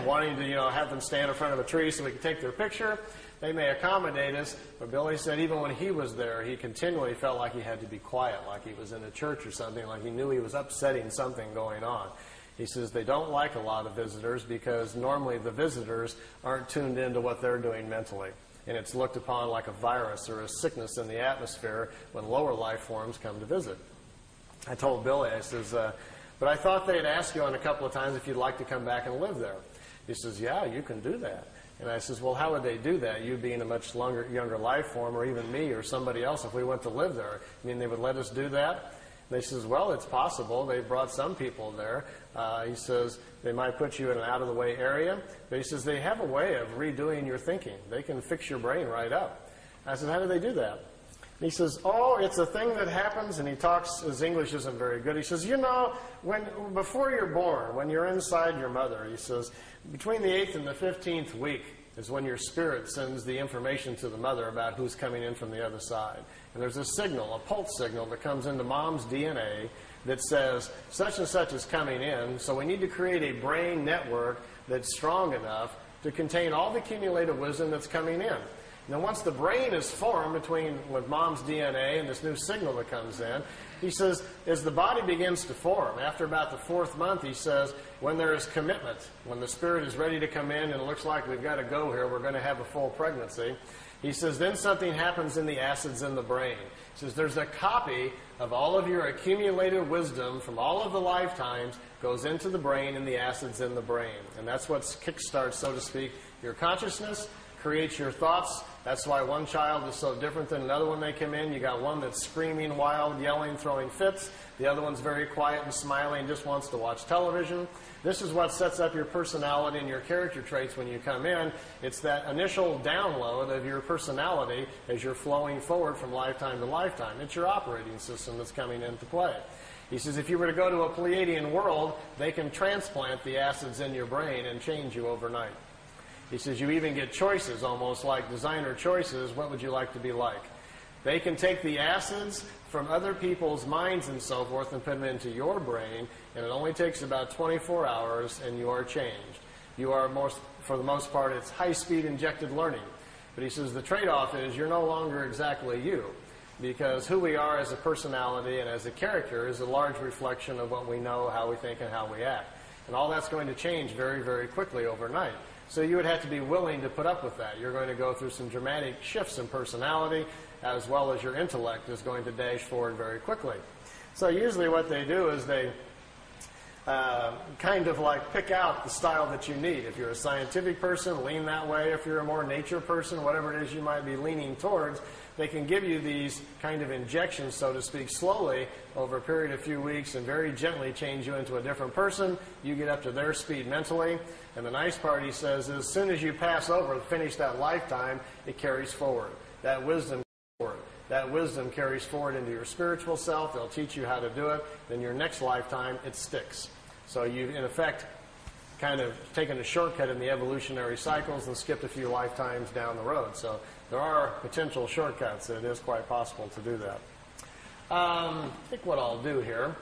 wanting to, have them stand in front of a tree so we could take their picture, they may accommodate us. But Billy said even when he was there, he continually felt like he had to be quiet, like he was in a church or something, like he knew he was upsetting something going on. He says they don't like a lot of visitors because normally the visitors aren't tuned into what they're doing mentally. And it's looked upon like a virus or a sickness in the atmosphere when lower life forms come to visit. I told Billy, I says, but I thought they'd ask you on a couple of times if you'd like to come back and live there. He says, yeah, you can do that. And I says, well, how would they do that? You being a much younger life form, or even me or somebody else, if we went to live there. I mean, they would let us do that? And they says, well, it's possible. They've brought some people there. He says, they might put you in an out-of-the-way area. But he says, they have a way of redoing your thinking. They can fix your brain right up. I said, how do they do that? And he says, oh, it's a thing that happens, and he talks, his English isn't very good. He says, before you're born, when you're inside your mother, he says, between the 8th and the 15th week is when your spirit sends the information to the mother about who's coming in from the other side. And there's a signal, a pulse signal that comes into mom's DNA that says such and such is coming in, so we need to create a brain network that's strong enough to contain all the accumulated wisdom that's coming in. Now, once the brain is formed with mom's DNA and this new signal that comes in, he says, as the body begins to form, after about the 4th month, he says, when there is commitment, when the spirit is ready to come in and it looks like we've got to go here, we're going to have a full pregnancy, he says, then something happens in the acids in the brain. He says, there's a copy of all of your accumulated wisdom from all of the lifetimes goes into the brain and the acids in the brain. And that's what kickstarts, so to speak, your consciousness, creates your thoughts. That's why one child is so different than another when they come in. You got one that's screaming, wild, yelling, throwing fits. The other one's very quiet and smiling, just wants to watch television. This is what sets up your personality and your character traits when you come in. It's that initial download of your personality as you're flowing forward from lifetime to lifetime. It's your operating system that's coming into play. He says if you were to go to a Pleiadian world, they can transplant the acids in your brain and change you overnight. He says you even get choices, almost like designer choices. What would you like to be like? They can take the acids from other people's minds and so forth and put them into your brain, and it only takes about 24 hours, and you are changed. You are, for the most part, it's high-speed injected learning. But he says the trade-off is you're no longer exactly you, because who we are as a personality and as a character is a large reflection of what we know, how we think, and how we act. And all that's going to change very, very quickly overnight. So you would have to be willing to put up with that. You're going to go through some dramatic shifts in personality, as well as your intellect is going to dash forward very quickly. So usually what they do is they kind of like pick out the style that you need. If you're a scientific person, lean that way. If you're a more nature person, whatever it is you might be leaning towards, they can give you these kind of injections, so to speak, slowly over a period of a few weeks and very gently change you into a different person. You get up to their speed mentally. And the nice part, he says, is as soon as you pass over, finish that lifetime, it carries forward. That wisdom forward. That wisdom carries forward into your spiritual self. They'll teach you how to do it. Then your next lifetime, it sticks. So you've, in effect, kind of taken a shortcut in the evolutionary cycles and skipped a few lifetimes down the road. So there are potential shortcuts. It is quite possible to do that. I think what I'll do here,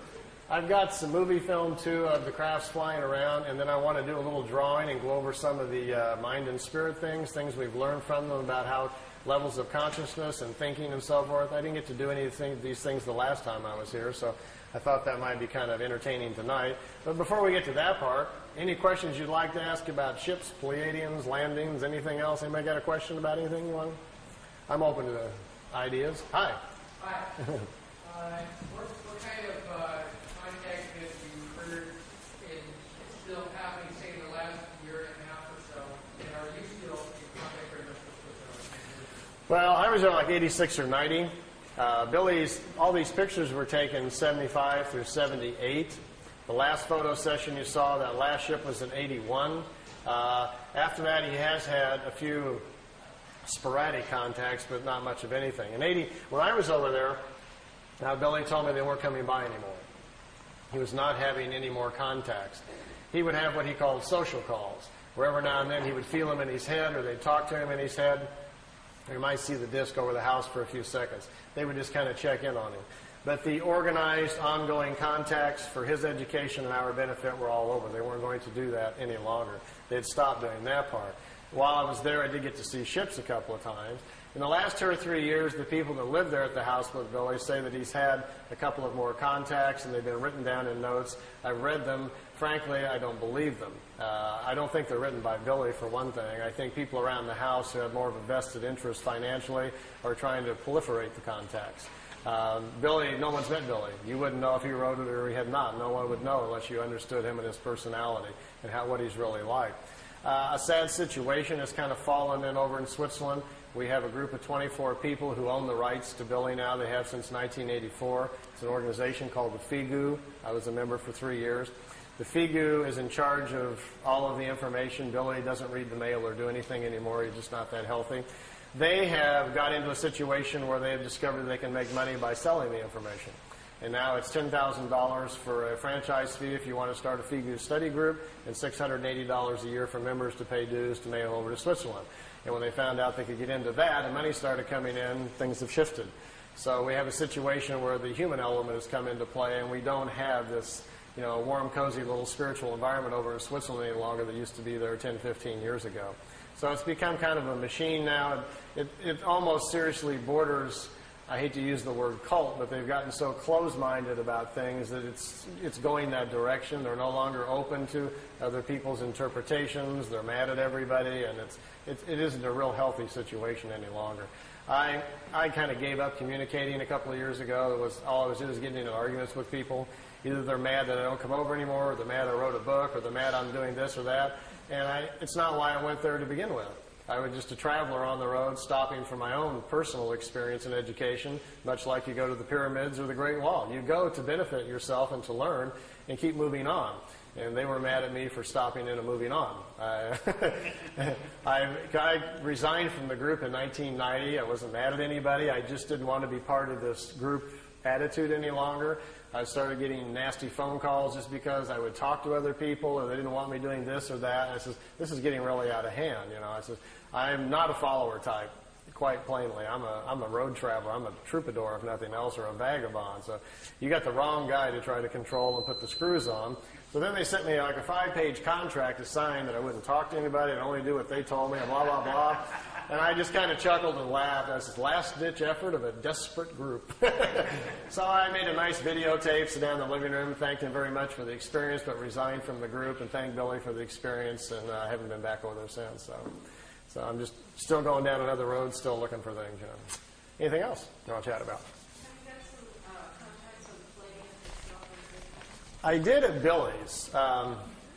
I've got some movie film, too, of the crafts flying around, and then I want to do a little drawing and go over some of the mind and spirit things we've learned from them about how levels of consciousness and thinking and so forth. I didn't get to do any of these things the last time I was here, so I thought that might be kind of entertaining tonight. But before we get to that part, any questions you'd like to ask about ships, Pleiadians, landings, anything else? Anybody got a question about anything you want? I'm open to ideas. Hi. Hi. What kind of contact have you heard is still happening, say, in the last year and a half or so? And are you still in contact very much with them? Well, I was at like 86 or 90. All these pictures were taken 75 through 78. The last photo session you saw, that last ship was in 81. After that, he has had a few sporadic contacts, but not much of anything. In 80, when I was over there, Billy told me they weren't coming by anymore. He was not having any more contacts. He would have what he called social calls, where every now and then he would feel them in his head, or they'd talk to him in his head. Or you might see the disc over the house for a few seconds. They would just kind of check in on him. But the organized, ongoing contacts for his education and our benefit were all over. They weren't going to do that any longer. They'd stopped doing that part. While I was there, I did get to see ships a couple of times. In the last 2 or 3 years, the people that live there at the house with Billy say that he's had a couple of more contacts, and they've been written down in notes. I've read them. Frankly, I don't believe them. I don't think they're written by Billy, for one thing. I think people around the house who have more of a vested interest financially are trying to proliferate the contacts. Billy, no one's met Billy. You wouldn't know if he wrote it or he had not. No one would know unless you understood him and his personality and what he's really like. A sad situation has kind of fallen in over in Switzerland. We have a group of 24 people who own the rights to Billy now. They have since 1984. It's an organization called the FIGU. I was a member for 3 years. The FIGU is in charge of all of the information. Billy doesn't read the mail or do anything anymore. He's just not that healthy. They have got into a situation where they have discovered they can make money by selling the information. And now it's $10,000 for a franchise fee if you want to start a FIGU study group, and $680 a year for members to pay dues to mail over to Switzerland. And when they found out they could get into that and money started coming in, things have shifted. So we have a situation where the human element has come into play, and we don't have this warm, cozy little spiritual environment over in Switzerland any longer that used to be there 10, 15 years ago. So it's become kind of a machine now. It almost seriously borders, I hate to use the word cult, but they've gotten so closed-minded about things that it's going that direction. They're no longer open to other people's interpretations. They're mad at everybody, and it isn't a real healthy situation any longer. I kind of gave up communicating a couple of years ago. All I was doing was getting into arguments with people. Either they're mad that I don't come over anymore, or they're mad I wrote a book, or they're mad I'm doing this or that. And it's not why I went there to begin with. I was just a traveler on the road, stopping for my own personal experience and education, much like you go to the pyramids or the Great Wall. You go to benefit yourself and to learn and keep moving on. And they were mad at me for stopping in and moving on. I resigned from the group in 1990. I wasn't mad at anybody. I just didn't want to be part of this group attitude any longer. I started getting nasty phone calls just because I would talk to other people or they didn't want me doing this or that. And I said, this is getting really out of hand. I said, I'm not a follower type, quite plainly. I'm a road traveler. I'm a troubadour, if nothing else, or a vagabond. So you got the wrong guy to try to control and put the screws on. So then they sent me like a 5-page contract to sign that I wouldn't talk to anybody. I'd only do what they told me, and blah, blah, blah. And I just kind of chuckled and laughed. I said, last-ditch effort of a desperate group. So I made a nice videotape, sit down in the living room, thanked him very much for the experience, but resigned from the group, and thanked Billy for the experience, and I haven't been back over there since. So I'm just still going down another road, still looking for things. Anything else you want to chat about? I did at Billy's,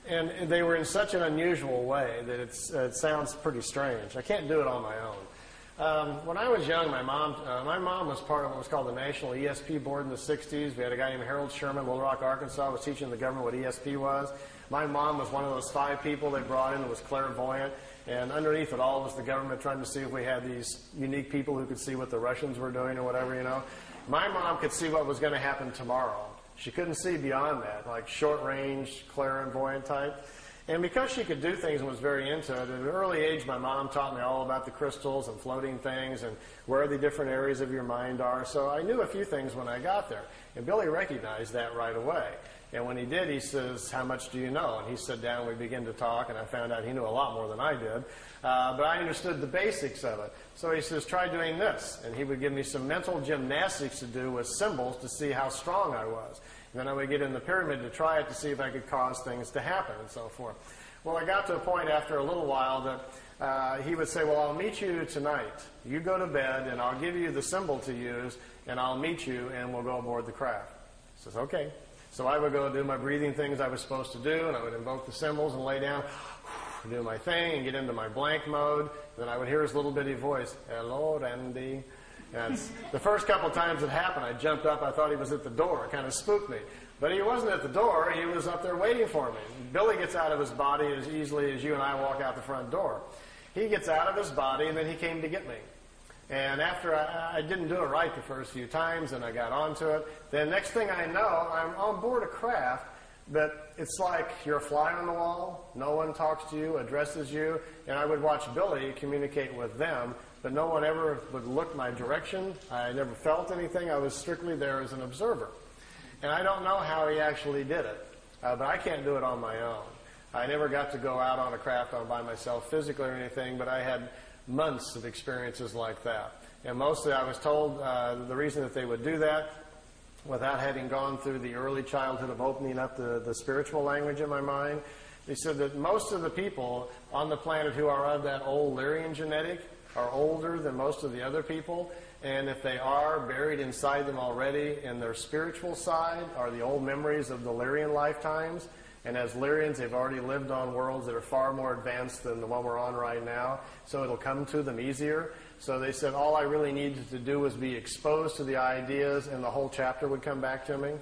and they were in such an unusual way that it sounds pretty strange. I can't do it on my own. When I was young, my mom was part of what was called the National ESP Board in the 60s. We had a guy named Harold Sherman, Little Rock, Arkansas, was teaching the government what ESP was. My mom was one of those 5 people they brought in that was clairvoyant, and underneath it all was the government trying to see if we had these unique people who could see what the Russians were doing or whatever, My mom could see what was going to happen tomorrow. She couldn't see beyond that, like short-range, clairvoyant type. And because she could do things and was very into it, at an early age, my mom taught me all about the crystals and floating things and where the different areas of your mind are. So I knew a few things when I got there. And Billy recognized that right away. And when he did, he says, how much do you know? And he sat down and we began to talk, and I found out he knew a lot more than I did. But I understood the basics of it. So he says, try doing this. And he would give me some mental gymnastics to do with symbols to see how strong I was. And then I would get in the pyramid to try it to see if I could cause things to happen and so forth. Well, I got to a point after a little while that he would say, well, I'll meet you tonight. You go to bed, and I'll give you the symbol to use, and I'll meet you, and we'll go aboard the craft. He says, okay. So I would go do my breathing things I was supposed to do, and I would invoke the symbols and lay down, do my thing, and get into my blank mode. Then I would hear his little bitty voice, hello, Randy. And the first couple of times it happened, I jumped up. I thought he was at the door. It kind of spooked me. But he wasn't at the door. He was up there waiting for me. Billy gets out of his body as easily as you and I walk out the front door. He gets out of his body, and then he came to get me. And after I didn't do it right the first few times, and I got onto it, then next thing I know, I'm on board a craft, but it's like you're a fly on the wall. No one talks to you, addresses you, and I would watch Billy communicate with them but no one ever would look my direction. I never felt anything. I was strictly there as an observer. And I don't know how he actually did it, but I can't do it on my own. I never got to go out on a craft all by myself physically or anything, but I had months of experiences like that. And mostly I was told the reason that they would do that, without having gone through the early childhood of opening up the spiritual language in my mind, they said that most of the people on the planet who are of that old Lyrian genetic are older than most of the other people. And if they are, buried inside them already in their spiritual side are the old memories of the Lyrian lifetimes. And as Lyrians, they've already lived on worlds that are far more advanced than the one we're on right now, so it'll come to them easier. So they said all I really needed to do was be exposed to the ideas, and the whole chapter would come back to me.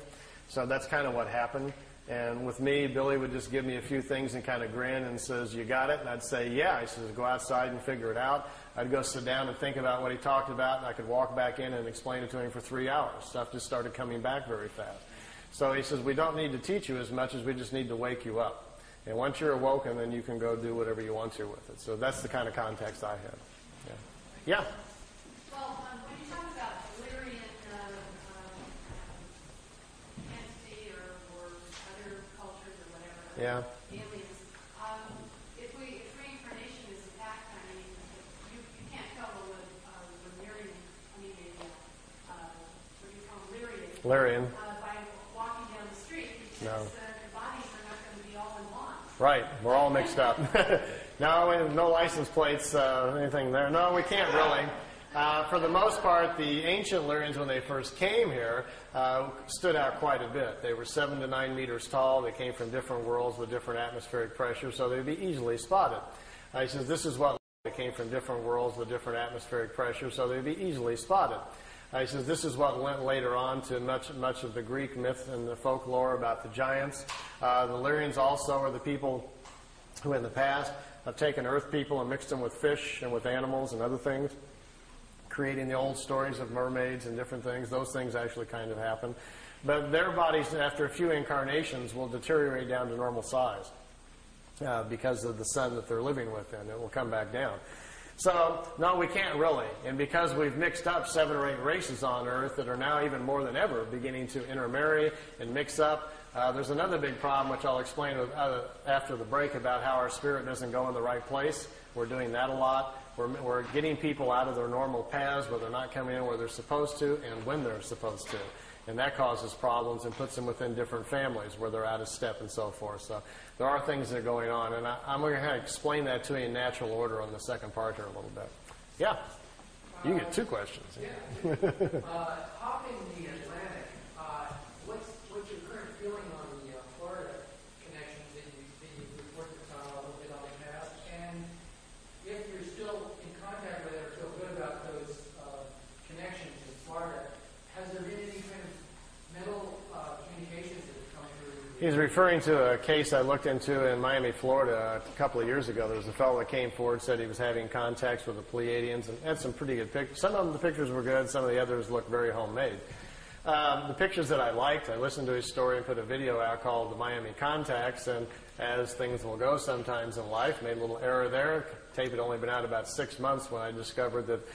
So that's kind of what happened. And with me, Billy would just give me a few things and kind of grin and says, "You got it?" And I'd say, "Yeah." He says, "Go outside and figure it out." I'd go sit down and think about what he talked about, and I could walk back in and explain it to him for 3 hours. Stuff just started coming back very fast. So he says, "We don't need to teach you as much as we just need to wake you up. And once you're awoken, then you can go do whatever you want to with it." So that's the kind of context I had. Yeah. Yeah? Well, when you talk about Lyrian entity or other cultures or whatever, Yeah. aliens, if reincarnation is a fact, I mean, you can't tell when Lyrian, I mean, what do you call them, Lyrian. by walking down the street, because No. their bodies are not going to be all in one. Right. We're all mixed up. No license plates, anything there. No, we can't really. For the most part, the ancient Lyrians, when they first came here, stood out quite a bit. They were 7 to 9 meters tall. They came from different worlds with different atmospheric pressure, so they'd be easily spotted. He says, this is what they came from different worlds with different atmospheric pressure, so they'd be easily spotted. He says, this is what went later on to much of the Greek myth and the folklore about the giants. The Lyrians also are the people who in the past have taken earth people and mixed them with fish and with animals and other things, creating the old stories of mermaids and different things. Those things actually kind of happen. But their bodies, after a few incarnations, will deteriorate down to normal size because of the sun that they're living within. It will come back down. So, no, we can't really. And because we've mixed up 7 or 8 races on Earth that are now even more than ever beginning to intermarry and mix up, there's another big problem, which I'll explain after the break, about how our spirit doesn't go in the right place. We're doing that a lot. We're getting people out of their normal paths where they're not coming in where they're supposed to and when they're supposed to. And that causes problems and puts them within different families where they're out of step and so forth. So there are things that are going on. And I'm going to kind of explain that to you in natural order on the second part here a little bit. Yeah? You get 2 questions. Yeah. Hopping the Atlantic, what's your current feeling on the Florida connections that you reported a little bit on the past? And if you're still in contact with it or feel good about those connections in Florida, has there been any kind of mental communications that have come through? He's referring to a case I looked into in Miami, Florida a couple of years ago. There was a fellow that came forward, said he was having contacts with the Pleiadians, and had some pretty good pictures. Some of the pictures were good. Some of the others looked very homemade. The pictures that I liked, I listened to his story and put a video out called The Miami Contacts, and as things will go sometimes in life, made a little error there. Tape had only been out about 6 months when I discovered that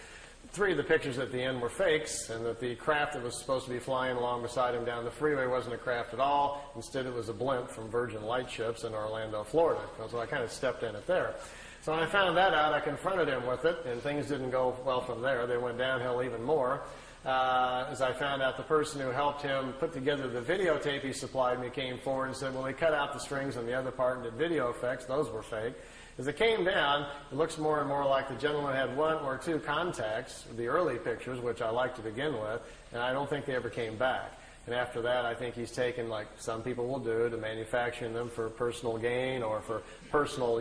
3 of the pictures at the end were fakes, and that the craft that was supposed to be flying along beside him down the freeway wasn't a craft at all. Instead, it was a blimp from Virgin Lightships in Orlando, Florida. So I kind of stepped in it there. So when I found that out, I confronted him with it, and things didn't go well from there. They went downhill even more. As I found out, the person who helped him put together the videotape he supplied me came forward and said, well, they cut out the strings on the other part and did video effects. Those were fake. As it came down, it looks more and more like the gentleman had 1 or 2 contacts, the early pictures, which I liked to begin with, and I don't think they ever came back. And after that, I think he's taken, like some people will do, to manufacturing them for personal gain or for personal,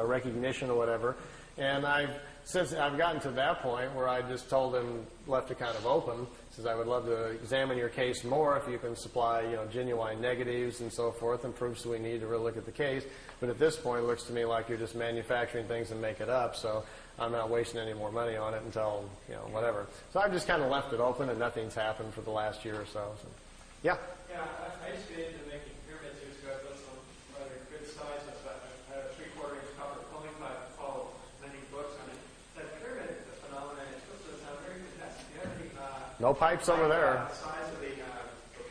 recognition or whatever. And since I've gotten to that point where I just told him, left it kind of open, says I would love to examine your case more if you can supply, genuine negatives and so forth and proofs that we need to really look at the case. But at this point, it looks to me like you're just manufacturing things and make it up. So I'm not wasting any more money on it until, whatever. So I've just kind of left it open, and nothing's happened for the last year or so. Yeah? Yeah, I used to be into making pyramids years ago. I built some rather good size. I had a 3/4 inch copper pulling pipe and followed many books on it. That pyramid phenomenon No pipes over there. The size of the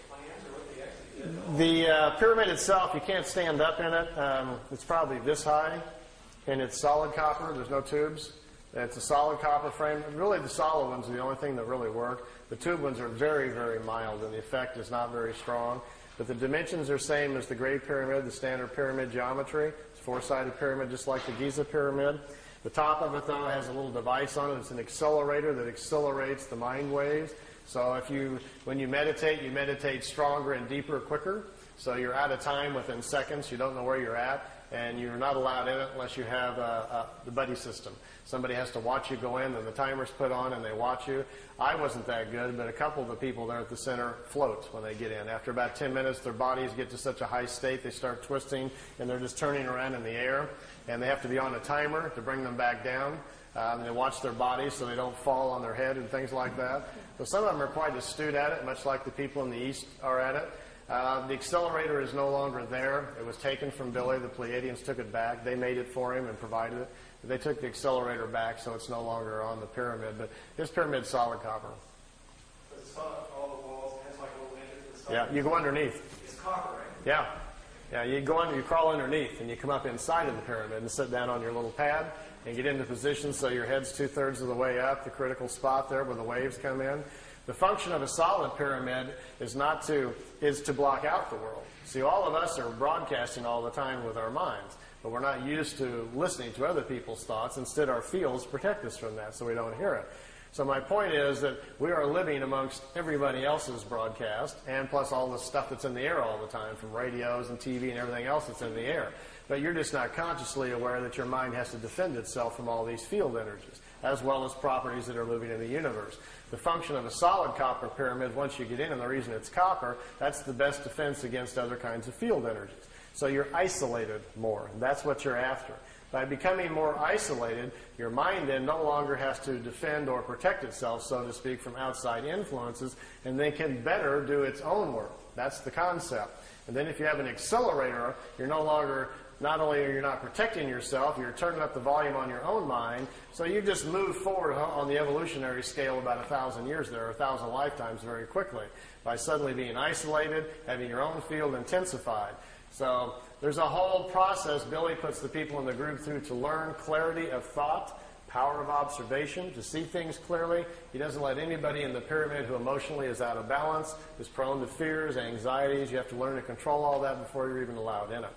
plans or what they actually did? The pyramid itself, you can't stand up in it. It's probably this high, and it's solid copper. There's no tubes. It's a solid copper frame. Really, the solid ones are the only thing that really work. The tube ones are very, very mild, and the effect is not very strong. But the dimensions are same as the Great Pyramid, the standard pyramid geometry. It's a four-sided pyramid, just like the Giza Pyramid. The top of it, though, has a little device on it. It's an accelerator that accelerates the mind waves. So when you meditate stronger and deeper, quicker. So you're out of time within seconds. You don't know where you're at. And you're not allowed in it unless you have the buddy system. Somebody has to watch you go in, and the timer's put on, and they watch you. I wasn't that good, but a couple of the people there at the center float when they get in. After about 10 minutes, their bodies get to such a high state, they start twisting, and they're just turning around in the air. And they have to be on a timer to bring them back down. They watch their bodies so they don't fall on their head and things like that. So some of them are quite astute at it, much like the people in the East are at it. The accelerator is no longer there. It was taken from Billy. The Pleiadians took it back. They made it for him and provided it. They took the accelerator back, so it's no longer on the pyramid. But his pyramid's solid copper. It's all the walls, and it's like a little entrance to the Yeah, you go underneath. It's copper, right? Yeah. Yeah, you crawl underneath, and you come up inside of the pyramid and sit down on your little pad and get into position so your head's 2/3 of the way up, the critical spot there where the waves come in. The function of a solid pyramid is to block out the world. See, all of us are broadcasting all the time with our minds, but we're not used to listening to other people's thoughts. Instead, our fields protect us from that so we don't hear it. So my point is that we are living amongst everybody else's broadcast, and plus all the stuff that's in the air all the time, from radios and TV and everything else that's in the air. But you're just not consciously aware that your mind has to defend itself from all these field energies, as well as properties that are moving in the universe. The function of a solid copper pyramid, once you get in, and the reason it's copper, that's the best defense against other kinds of field energies. So you're isolated more, and that's what you're after. By becoming more isolated, your mind then no longer has to defend or protect itself, so to speak, from outside influences, and they can better do its own work. That's the concept. And then if you have an accelerator, you're no longer, not only are you not protecting yourself, you're turning up the volume on your own mind, so you just move forward on the evolutionary scale about 1,000 years there, 1,000 lifetimes very quickly, by suddenly being isolated, having your own field intensified. So there's a whole process Billy puts the people in the group through to learn clarity of thought, power of observation, to see things clearly. He doesn't let anybody in the pyramid who emotionally is out of balance, is prone to fears, anxieties. You have to learn to control all that before you're even allowed in it.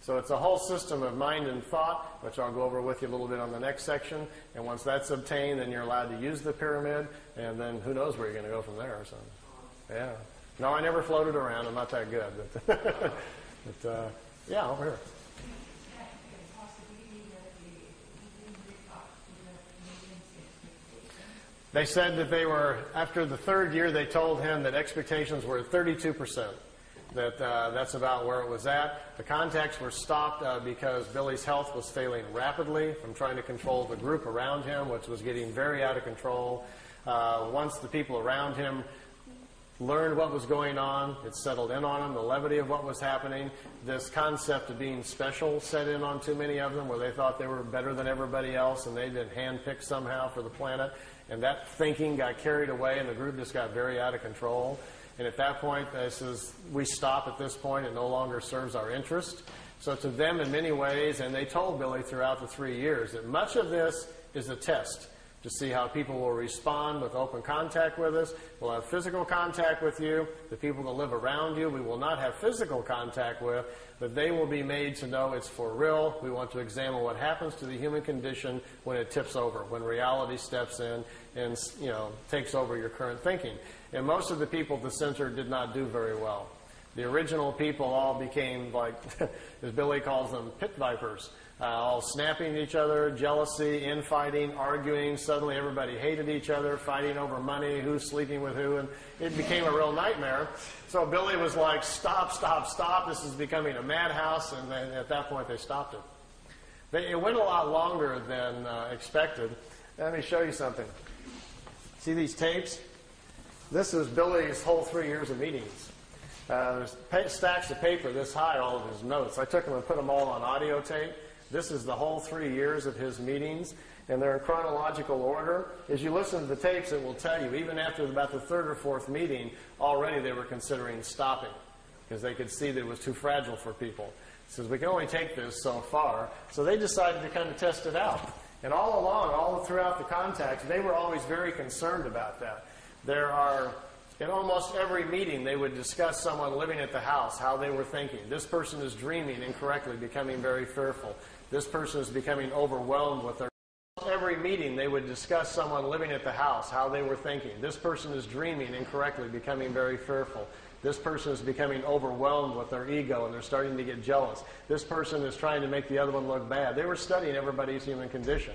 So it's a whole system of mind and thought, which I'll go over with you a little bit on the next section. And once that's obtained, then you're allowed to use the pyramid, and then who knows where you're going to go from there. So, yeah. No, I never floated around. I'm not that good. But yeah, over here. They said that they were, after the third year, they told him that expectations were 32%. That's about where it was at. The contacts were stopped because Billy's health was failing rapidly from trying to control the group around him, which was getting very out of control. Once the people around him learned what was going on, it settled in on them, the levity of what was happening. This concept of being special set in on too many of them, where they thought they were better than everybody else and they'd been handpicked somehow for the planet. And that thinking got carried away and the group just got very out of control. And at that point, they says, we stop at this point. It no longer serves our interest. So to them, in many ways, and they told Billy throughout the 3 years, that much of this is a test to see how people will respond with open contact with us. We'll have physical contact with you. The people that live around you, we will not have physical contact with, but they will be made to know it's for real. We want to examine what happens to the human condition when it tips over, when reality steps in and, takes over your current thinking. And most of the people at the center did not do very well. The original people all became, like, as Billy calls them, pit vipers. All snapping at each other, jealousy, infighting, arguing. Suddenly everybody hated each other, fighting over money, who's sleeping with who, and it became a real nightmare. So Billy was like, stop, stop, stop. This is becoming a madhouse, and then at that point they stopped it. It went a lot longer than expected. Let me show you something. See these tapes? This is Billy's whole 3 years of meetings. There's stacks of paper this high, all of his notes. I took them and put them all on audio tape. This is the whole 3 years of his meetings. and they're in chronological order. As you listen to the tapes, it will tell you, even after about the third or fourth meeting, already they were considering stopping because they could see that it was too fragile for people. He says, we can only take this so far. So they decided to kind of test it out. And all along, all throughout the contacts, they were always very concerned about that. In almost every meeting, they would discuss someone living at the house, how they were thinking. This person is dreaming incorrectly, becoming very fearful. This person is becoming overwhelmed with their... Every meeting, they would discuss someone living at the house, how they were thinking. This person is dreaming incorrectly, becoming very fearful. This person is becoming overwhelmed with their ego, and they're starting to get jealous. This person is trying to make the other one look bad. They were studying everybody's human condition.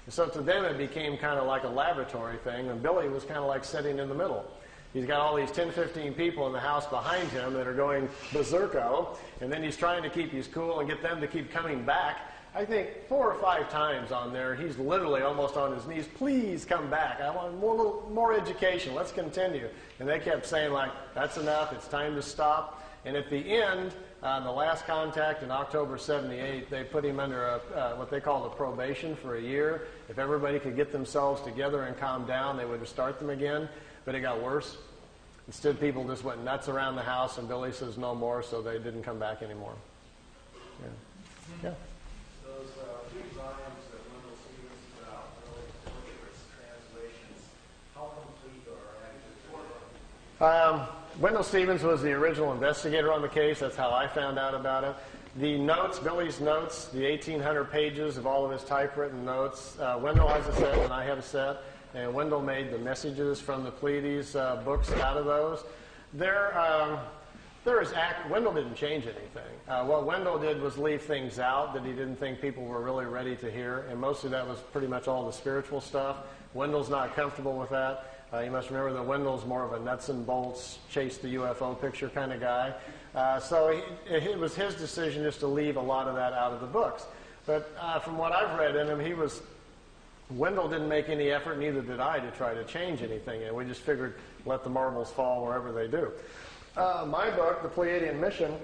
And so to them, it became kind of like a laboratory thing, and Billy was kind of like sitting in the middle. He's got all these 10, 15 people in the house behind him that are going berserko, and then he's trying to keep his cool and get them to keep coming back. I think 4 or 5 times on there, he's literally almost on his knees, please come back. I want more education. Let's continue. And they kept saying, like, that's enough. It's time to stop. And at the end, the last contact in October 78, they put him under what they called a probation for a year. If everybody could get themselves together and calm down, they would start them again. But it got worse. Instead, people just went nuts around the house, and Billy says no more, so they didn't come back anymore. Yeah. Those two volumes that Wendell Stevens put out, really translations, how complete or accurate? Wendell Stevens was the original investigator on the case. That's how I found out about it. The notes, Billy's notes, the 1,800 pages of all of his typewritten notes, Wendell has a set and I have a set. And Wendell made the messages from the Pleiades books out of those. Wendell didn't change anything. What Wendell did was leave things out that he didn't think people were really ready to hear, and mostly that was pretty much all the spiritual stuff. Wendell's not comfortable with that. You must remember that Wendell's more of a nuts and bolts, chase the UFO picture kind of guy. So it was his decision just to leave a lot of that out of the books. But from what I've read in him, Wendell didn't make any effort, neither did I, to try to change anything. And we just figured let the marbles fall wherever they do. My book, The Pleiadian Mission,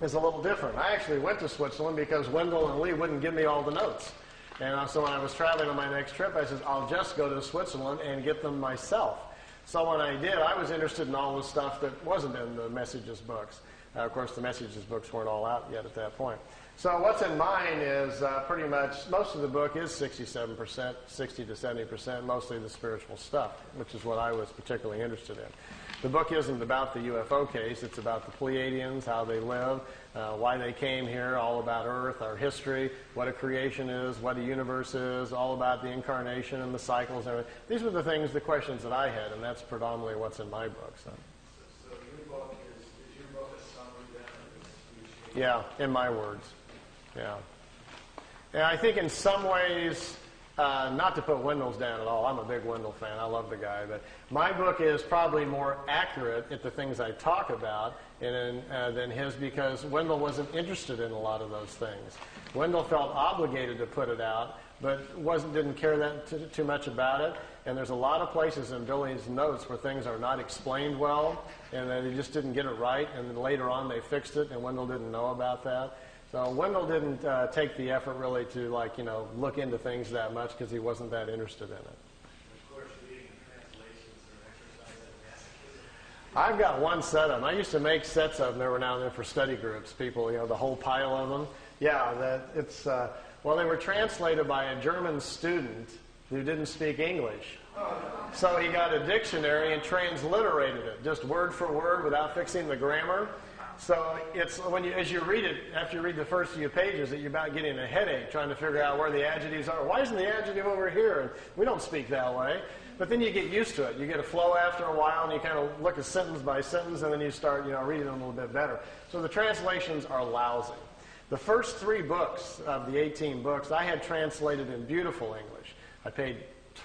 is a little different. I actually went to Switzerland because Wendell and Lee wouldn't give me all the notes. And so when I was traveling on my next trip, I said, I'll just go to Switzerland and get them myself. So when I did, I was interested in all the stuff that wasn't in the Messages books. Of course, the Messages books weren't all out yet at that point. So what's in mine is pretty much, most of the book is 67%, 60 to 70%, mostly the spiritual stuff, which is what I was particularly interested in. The book isn't about the UFO case. It's about the Pleiadians, how they live, why they came here, all about Earth, our history, what a creation is, what a universe is, all about the incarnation and the cycles and everything. These were the questions that I had, and that's predominantly what's in my book. So your book is your book a summary then? Yeah, in my words. Yeah. And I think in some ways, not to put Wendell's down at all. I'm a big Wendell fan. I love the guy. But my book is probably more accurate at the things I talk about than his because Wendell wasn't interested in a lot of those things. Wendell felt obligated to put it out, but didn't care that too much about it. And there's a lot of places in Billy's notes where things are not explained well, and they just didn't get it right. And then later on they fixed it, and Wendell didn't know about that. So Wendell didn't take the effort really to look into things that much because he wasn't that interested in it. Of course, reading the translations are an exercise in masochism. I've got one set of them. I used to make sets of them every now and then for study groups. People, the whole pile of them. Yeah, they were translated by a German student who didn't speak English. So he got a dictionary and transliterated it, just word for word without fixing the grammar. So it's as you read it, after you read the first few pages, that you're about getting a headache trying to figure out where the adjectives are. Why isn't the adjective over here? And we don't speak that way. But then you get used to it. You get a flow after a while, and you kind of look at sentence by sentence, and then you start reading them a little bit better. So the translations are lousy. The first 3 books of the 18 books I had translated in beautiful English. I paid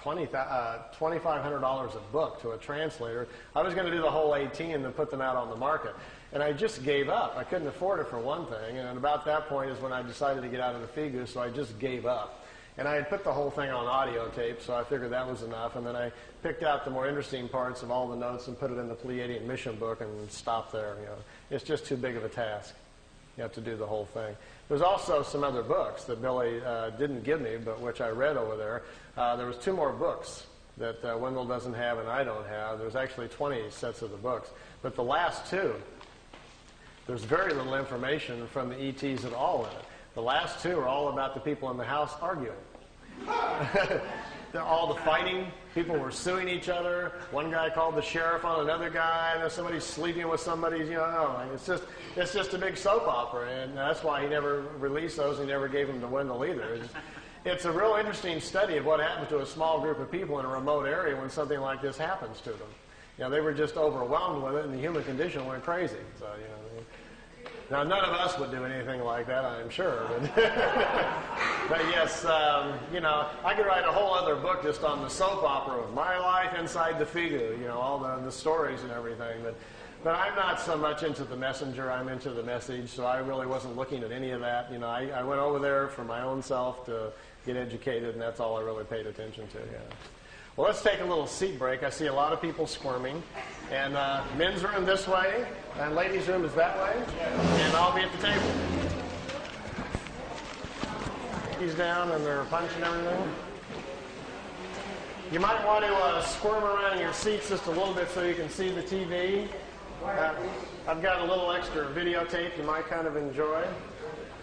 $2,500 a book to a translator. I was going to do the whole 18 and then put them out on the market. And I just gave up. I couldn't afford it for one thing. And about that point is when I decided to get out of the figure, so I just gave up. And I had put the whole thing on audio tape, so I figured that was enough. And then I picked out the more interesting parts of all the notes and put it in the Pleiadian Mission book and stopped there. It's just too big of a task. You have to do the whole thing. There's also some other books that Billy didn't give me, but which I read over there. There was 2 more books that Wendell doesn't have and I don't have. There's actually 20 sets of the books. But the last 2, there's very little information from the ETs at all in it. The last 2 are all about the people in the house arguing. All the fighting, people were suing each other. One guy called the sheriff on another guy, and somebody's sleeping with somebody. It's just a big soap opera, and that's why he never released those. He never gave them to Wendell either. It's a real interesting study of what happens to a small group of people in a remote area when something like this happens to them. They were just overwhelmed with it, and the human condition went crazy. So, now, none of us would do anything like that, I'm sure. But yes, I could write a whole other book just on the soap opera of my life inside the figure, all the stories and everything. But I'm not so much into the messenger, I'm into the message, so I really wasn't looking at any of that. I went over there for my own self to get educated, and that's all I really paid attention to. Well, let's take a little seat break. I see a lot of people squirming. And men's room this way, and ladies' room is that way. And I'll be at the table. He's down, and they're punching everything. You might want to squirm around in your seats just a little bit so you can see the TV. I've got a little extra videotape you might kind of enjoy.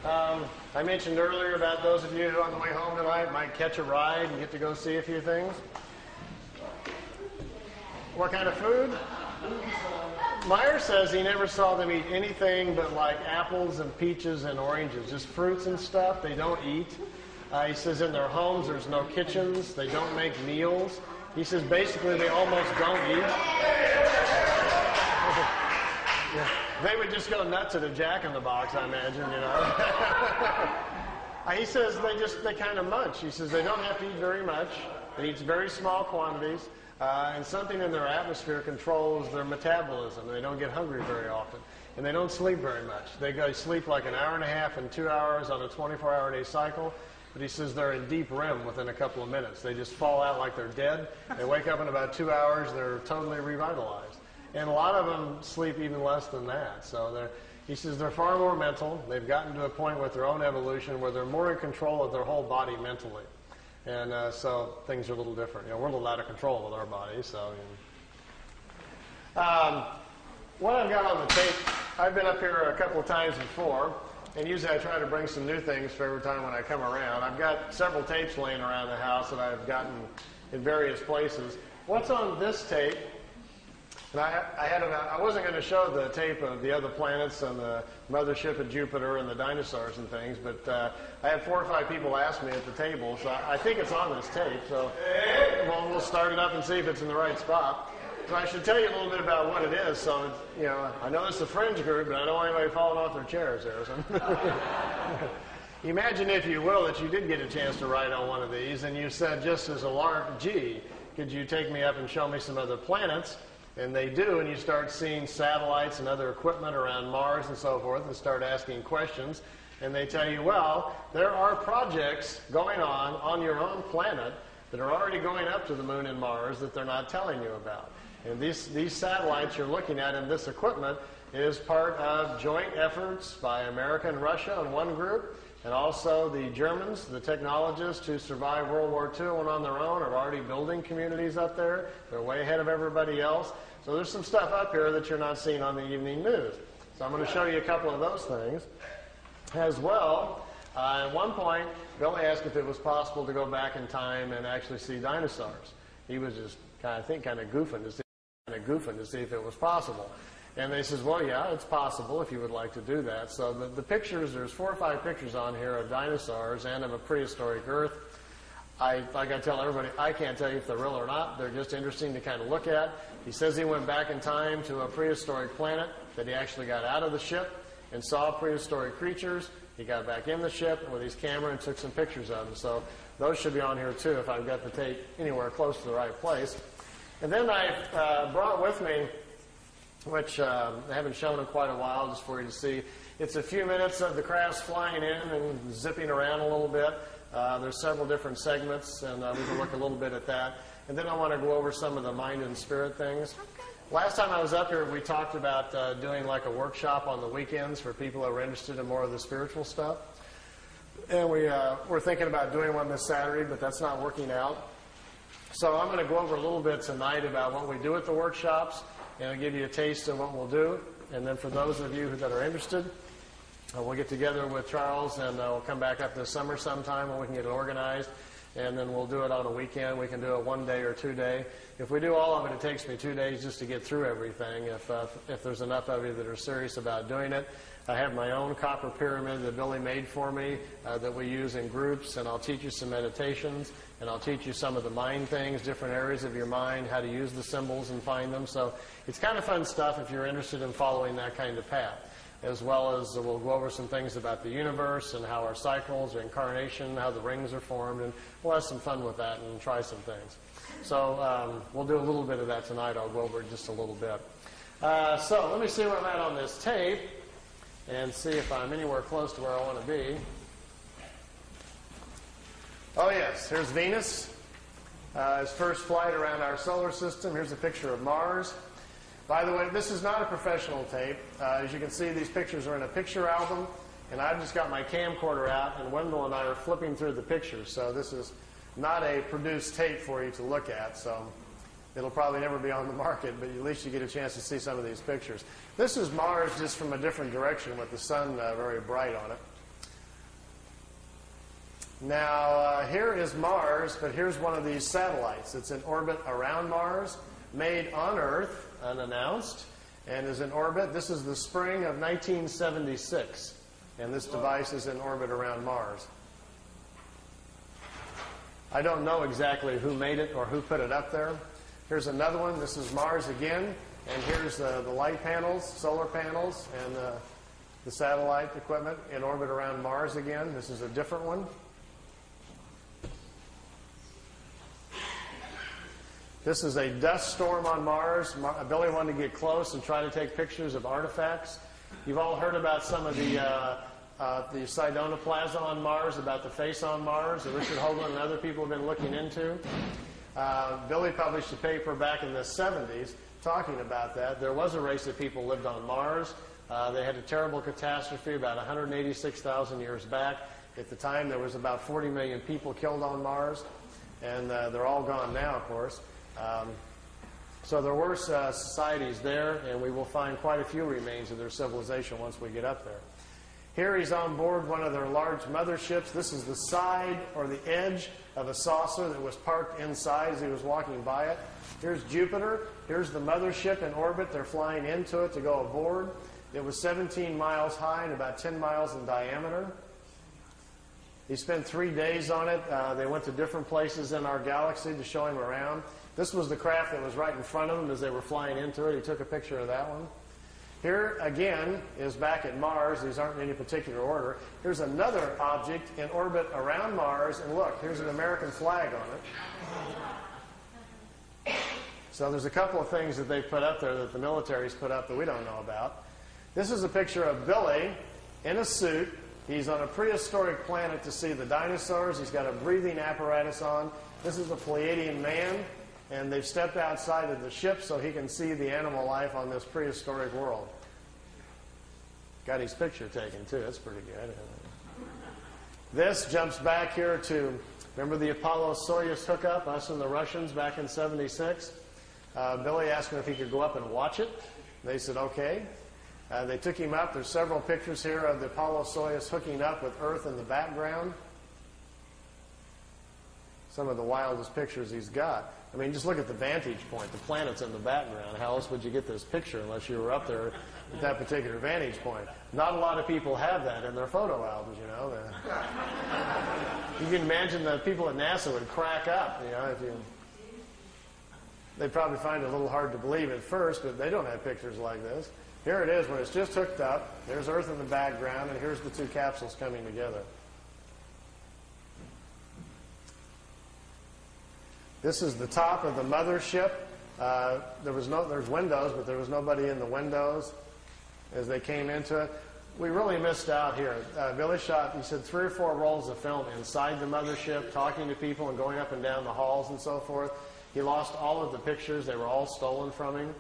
I mentioned earlier about those of you on the way home tonight might catch a ride and get to go see a few things. What kind of food? Meier says he never saw them eat anything but like apples and peaches and oranges, just fruits and stuff. They don't eat. He says in their homes there's no kitchens. They don't make meals. He says basically they almost don't eat. They would just go nuts at a Jack-in-the-Box, I imagine, He says they kind of munch. He says they don't have to eat very much. They eat very small quantities. And something in their atmosphere controls their metabolism. They don't get hungry very often. And they don't sleep very much. They go sleep like an hour and a half and 2 hours on a 24-hour-a-day cycle. But he says they're in deep REM within a couple of minutes. They just fall out like they're dead. They wake up in about 2 hours. They're totally revitalized. And a lot of them sleep even less than that. So he says they're far more mental. They've gotten to a point with their own evolution where they're more in control of their whole body mentally. And so things are a little different. We're a little out of control with our bodies. So, what I've got on the tape, I've been up here a couple of times before, and usually I try to bring some new things for every time when I come around. I've got several tapes laying around the house that I've gotten in various places. What's on this tape? And I wasn't going to show the tape of the other planets and the mothership of Jupiter and the dinosaurs and things, but I had 4 or 5 people ask me at the table, so I think it's on this tape. So we'll start it up and see if it's in the right spot. So I should tell you a little bit about what it is. So I know it's a fringe group, but I don't want anybody falling off their chairs there. So. Imagine, if you will, that you did get a chance to ride on one of these, and you said, just as a lark, gee, could you take me up and show me some other planets? And they do, and you start seeing satellites and other equipment around Mars and so forth, and start asking questions. And they tell you, well, there are projects going on your own planet that are already going up to the moon and Mars that they're not telling you about. And these satellites you're looking at and this equipment is part of joint efforts by America and Russia in one group, and also the Germans, the technologists who survived World War II and on their own are already building communities up there. They're way ahead of everybody else. So there's some stuff up here that you're not seeing on the evening news. So I'm going to show you a couple of those things. As well, at one point, Billy asked if it was possible to go back in time and actually see dinosaurs. He was just kind of goofing to see if it was possible. And they says, well, yeah, it's possible if you would like to do that. So the pictures, there's 4 or 5 pictures on here of dinosaurs and of a prehistoric Earth. Like I tell everybody, I can't tell you if they're real or not. They're just interesting to kind of look at. He says he went back in time to a prehistoric planet, that he actually got out of the ship and saw prehistoric creatures. He got back in the ship with his camera and took some pictures of them. So those should be on here too if I've got the tape anywhere close to the right place. And then I brought with me, which I haven't shown in quite a while, just for you to see. It's a few minutes of the crafts flying in and zipping around a little bit. There's several different segments, and we can look a little bit at that. And then I want to go over some of the mind and spirit things. Last time I was up here, we talked about doing like a workshop on the weekends for people that were interested in more of the spiritual stuff. And we're thinking about doing one this Saturday, but that's not working out. So I'm going to go over a little bit tonight about what we do at the workshops, and I'll give you a taste of what we'll do. And then for those of you that are interested, we'll get together with Charles, and we'll come back up this summer sometime when we can get it organized. And then we'll do it on a weekend. We can do it 1 day or 2 day. If we do all of it, it takes me 2 days just to get through everything, if there's enough of you that are serious about doing it. I have my own copper pyramid that Billy made for me that we use in groups, and I'll teach you some meditations, and I'll teach you some of the mind things, different areas of your mind, how to use the symbols and find them. So it's kind of fun stuff if you're interested in following that kind of path. As well as we'll go over some things about the universe and how our cycles or incarnation, how the rings are formed, and we'll have some fun with that and try some things. So we'll do a little bit of that tonight. I'll go over it just a little bit. So let me see where I'm at on this tape and see if I'm anywhere close to where I want to be. Oh yes, here's Venus. His first flight around our solar system. Here's a picture of Mars. By the way, this is not a professional tape. As you can see, these pictures are in a picture album, and I've just got my camcorder out, and Wendell and I are flipping through the pictures. So this is not a produced tape for you to look at, so it'll probably never be on the market, but at least you get a chance to see some of these pictures. This is Mars just from a different direction with the sun very bright on it. Now, here is Mars, but here's one of these satellites. It's in orbit around Mars, made on Earth, unannounced, and is in orbit. This is the spring of 1976, and this device is in orbit around Mars. I don't know exactly who made it or who put it up there. Here's another one. This is Mars again, and here's the light panels, solar panels, and the satellite equipment in orbit around Mars again. This is a different one. This is a dust storm on Mars. Billy wanted to get close and try to take pictures of artifacts. You've all heard about some of the Sidonoplasma on Mars, about the face on Mars that Richard Hoagland and other people have been looking into. Billy published a paper back in the 70s talking about that. There was a race of people lived on Mars. They had a terrible catastrophe about 186,000 years back. At the time, there was about 40 million people killed on Mars, and they're all gone now, of course. So there were societies there, and we will find quite a few remains of their civilization once we get up there. Here he's on board one of their large motherships. This is the side or the edge of a saucer that was parked inside as he was walking by it. Here's Jupiter. Here's the mothership in orbit. They're flying into it to go aboard. It was 17 miles high and about 10 miles in diameter. He spent 3 days on it. They went to different places in our galaxy to show him around. This was the craft that was right in front of them as they were flying into it. He took a picture of that one. Here, again, is back at Mars. These aren't in any particular order. Here's another object in orbit around Mars. And look, here's an American flag on it. So there's a couple of things that they put up there that the military's put up that we don't know about. This is a picture of Billy in a suit. He's on a prehistoric planet to see the dinosaurs. He's got a breathing apparatus on. This is a Pleiadian man. And they've stepped outside of the ship so he can see the animal life on this prehistoric world. Got his picture taken, too. That's pretty good. This jumps back here to, remember the Apollo-Soyuz hookup, us and the Russians back in '76? Billy asked him if he could go up and watch it. They said, okay. They took him up. There's several pictures here of the Apollo-Soyuz hooking up with Earth in the background. Some of the wildest pictures he's got. I mean, just look at the vantage point. The planet's in the background. How else would you get this picture unless you were up there at that particular vantage point? Not a lot of people have that in their photo albums, you know. You can imagine the people at NASA would crack up, you know. They'd probably find it a little hard to believe at first, but they don't have pictures like this. Here it is when it's just hooked up. There's Earth in the background, and here's the two capsules coming together. This is the top of the mothership. There's windows, but there was nobody in the windows as they came into it. We really missed out here. Billy shot, he said, 3 or 4 rolls of film inside the mothership, talking to people and going up and down the halls and so forth. He lost all of the pictures. They were all stolen from him.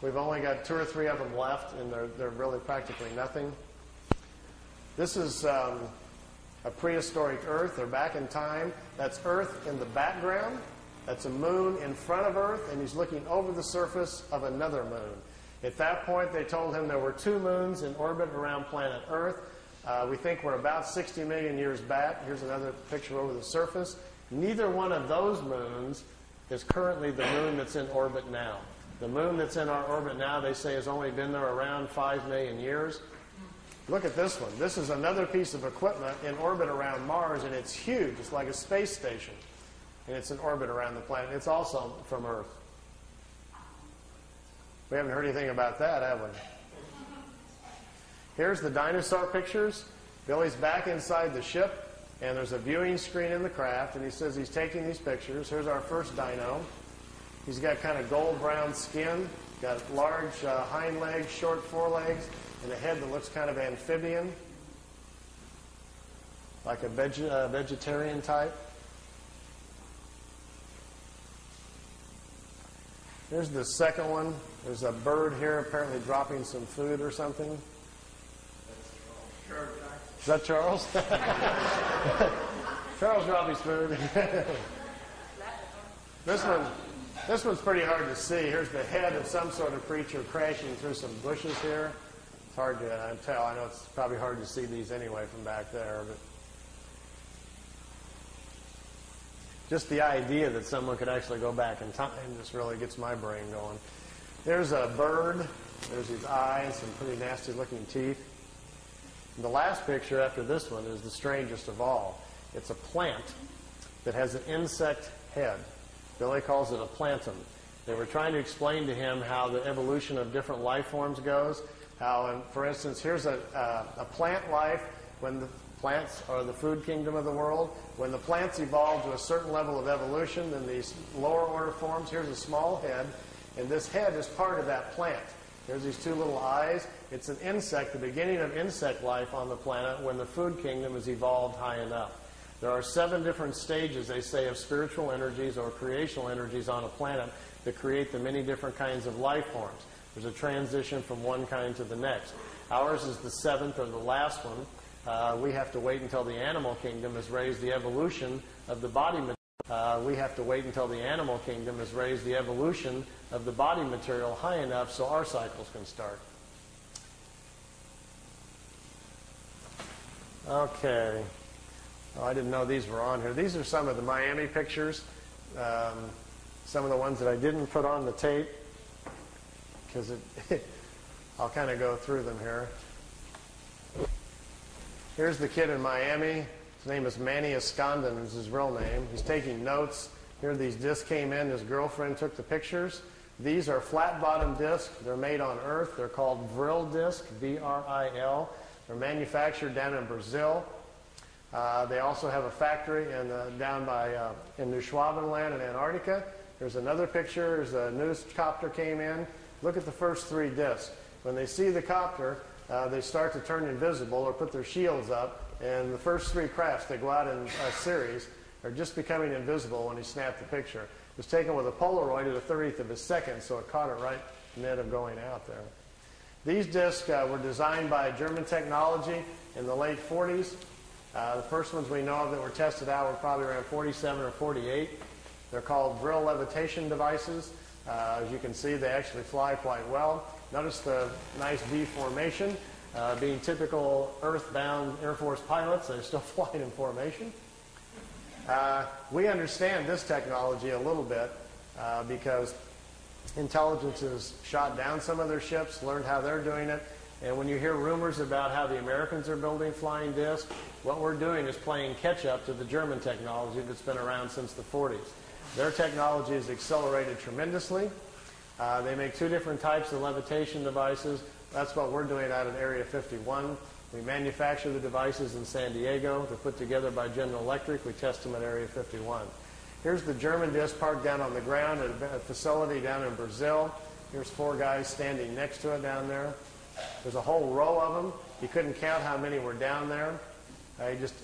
We've only got 2 or 3 of them left, and they're really practically nothing. This is a prehistoric Earth. They're back in time. That's Earth in the background. That's a moon in front of Earth, and he's looking over the surface of another moon. At that point, they told him there were 2 moons in orbit around planet Earth. We think we're about 60 million years back. Here's another picture over the surface. Neither one of those moons is currently the moon that's in orbit now. The moon that's in our orbit now, they say, has only been there around 5 million years. Look at this one. This is another piece of equipment in orbit around Mars, and it's huge. It's like a space station. And it's in orbit around the planet. It's also from Earth. We haven't heard anything about that, have we? Here's the dinosaur pictures. Billy's back inside the ship, and there's a viewing screen in the craft, and he says he's taking these pictures. Here's our first dino. He's got kind of gold-brown skin, got large hind legs, short forelegs, and a head that looks kind of amphibian, like a vegetarian type. Here's the second one. There's a bird here apparently dropping some food or something. Is that Charles? Charles dropped his food. This one's pretty hard to see. Here's the head of some sort of creature crashing through some bushes here. It's hard to tell. I know it's probably hard to see these anyway from back there, but just the idea that someone could actually go back in time just really gets my brain going. There's a bird. There's his eyes, some pretty nasty-looking teeth. And the last picture after this one is the strangest of all. It's a plant that has an insect head. Billy calls it a plantum. They were trying to explain to him how the evolution of different life forms goes. How, for instance, here's a plant life when the plants are the food kingdom of the world. When the plants evolve to a certain level of evolution, then these lower order forms, here's a small head, and this head is part of that plant. There's these 2 little eyes. It's an insect, the beginning of insect life on the planet when the food kingdom has evolved high enough. There are 7 different stages, they say, of spiritual energies or creational energies on a planet that create the many different kinds of life forms. There's a transition from one kind to the next. Ours is the 7th or the last one. We have to wait until the animal kingdom has raised the evolution of the body material. We have to wait until the animal kingdom has raised the evolution of the body material high enough so our cycles can start. Okay. Oh, I didn't know these were on here. These are some of the Miami pictures. Some of the ones that I didn't put on the tape because I'll kind of go through them here. Here's the kid in Miami. His name is Manny Escondon is his real name. He's taking notes. Here these discs came in. His girlfriend took the pictures. These are flat-bottom discs. They're made on Earth. They're called Vril discs, V-R-I-L. They're manufactured down in Brazil. They also have a factory down in New Schwabenland in Antarctica. There's another picture. There's a news copter came in. Look at the first 3 discs. When they see the copter, they start to turn invisible or put their shields up. And the first 3 crafts, they go out in a series, are just becoming invisible when he snapped the picture. It was taken with a Polaroid at a 30th of a second, so it caught it right in the end of going out there. These discs were designed by German technology in the late 40s. The first ones we know of that were tested out were probably around 47 or 48. They're called Vril levitation devices. As you can see, they actually fly quite well. Notice the nice V formation. Being typical earthbound Air Force pilots, they're still flying in formation. We understand this technology a little bit because intelligence has shot down some of their ships, learned how they're doing it. And when you hear rumors about how the Americans are building flying discs, what we're doing is playing catch-up to the German technology that's been around since the 40s. Their technology has accelerated tremendously. They make 2 different types of levitation devices. That's what we're doing out at Area 51. We manufacture the devices in San Diego. They're put together by General Electric. We test them at Area 51. Here's the German disc parked down on the ground at a facility down in Brazil. Here's 4 guys standing next to it down there. There's a whole row of them. He couldn't count how many were down there.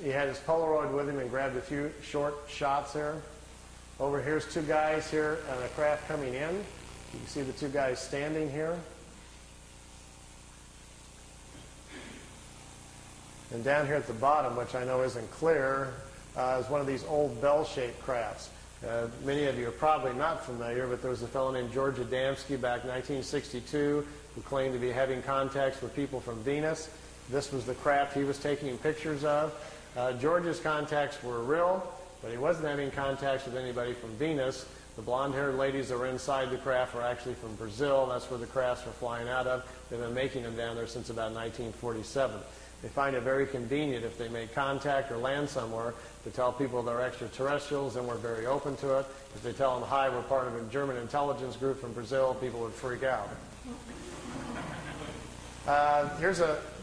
He had his Polaroid with him and grabbed a few short shots here. Over here's 2 guys here on a craft coming in. You can see the two guys standing here. And down here at the bottom, which I know isn't clear, is one of these old bell-shaped crafts. Many of you are probably not familiar, but there was a fellow named George Adamski back in 1962 who claimed to be having contacts with people from Venus. This was the craft he was taking pictures of. George's contacts were real, but he wasn't having contacts with anybody from Venus. The blonde-haired ladies that were inside the craft were actually from Brazil. That's where the crafts were flying out of. They've been making them down there since about 1947. They find it very convenient if they make contact or land somewhere to tell people they're extraterrestrials, and we're very open to it. If they tell them, hi, we're part of a German intelligence group from Brazil, people would freak out.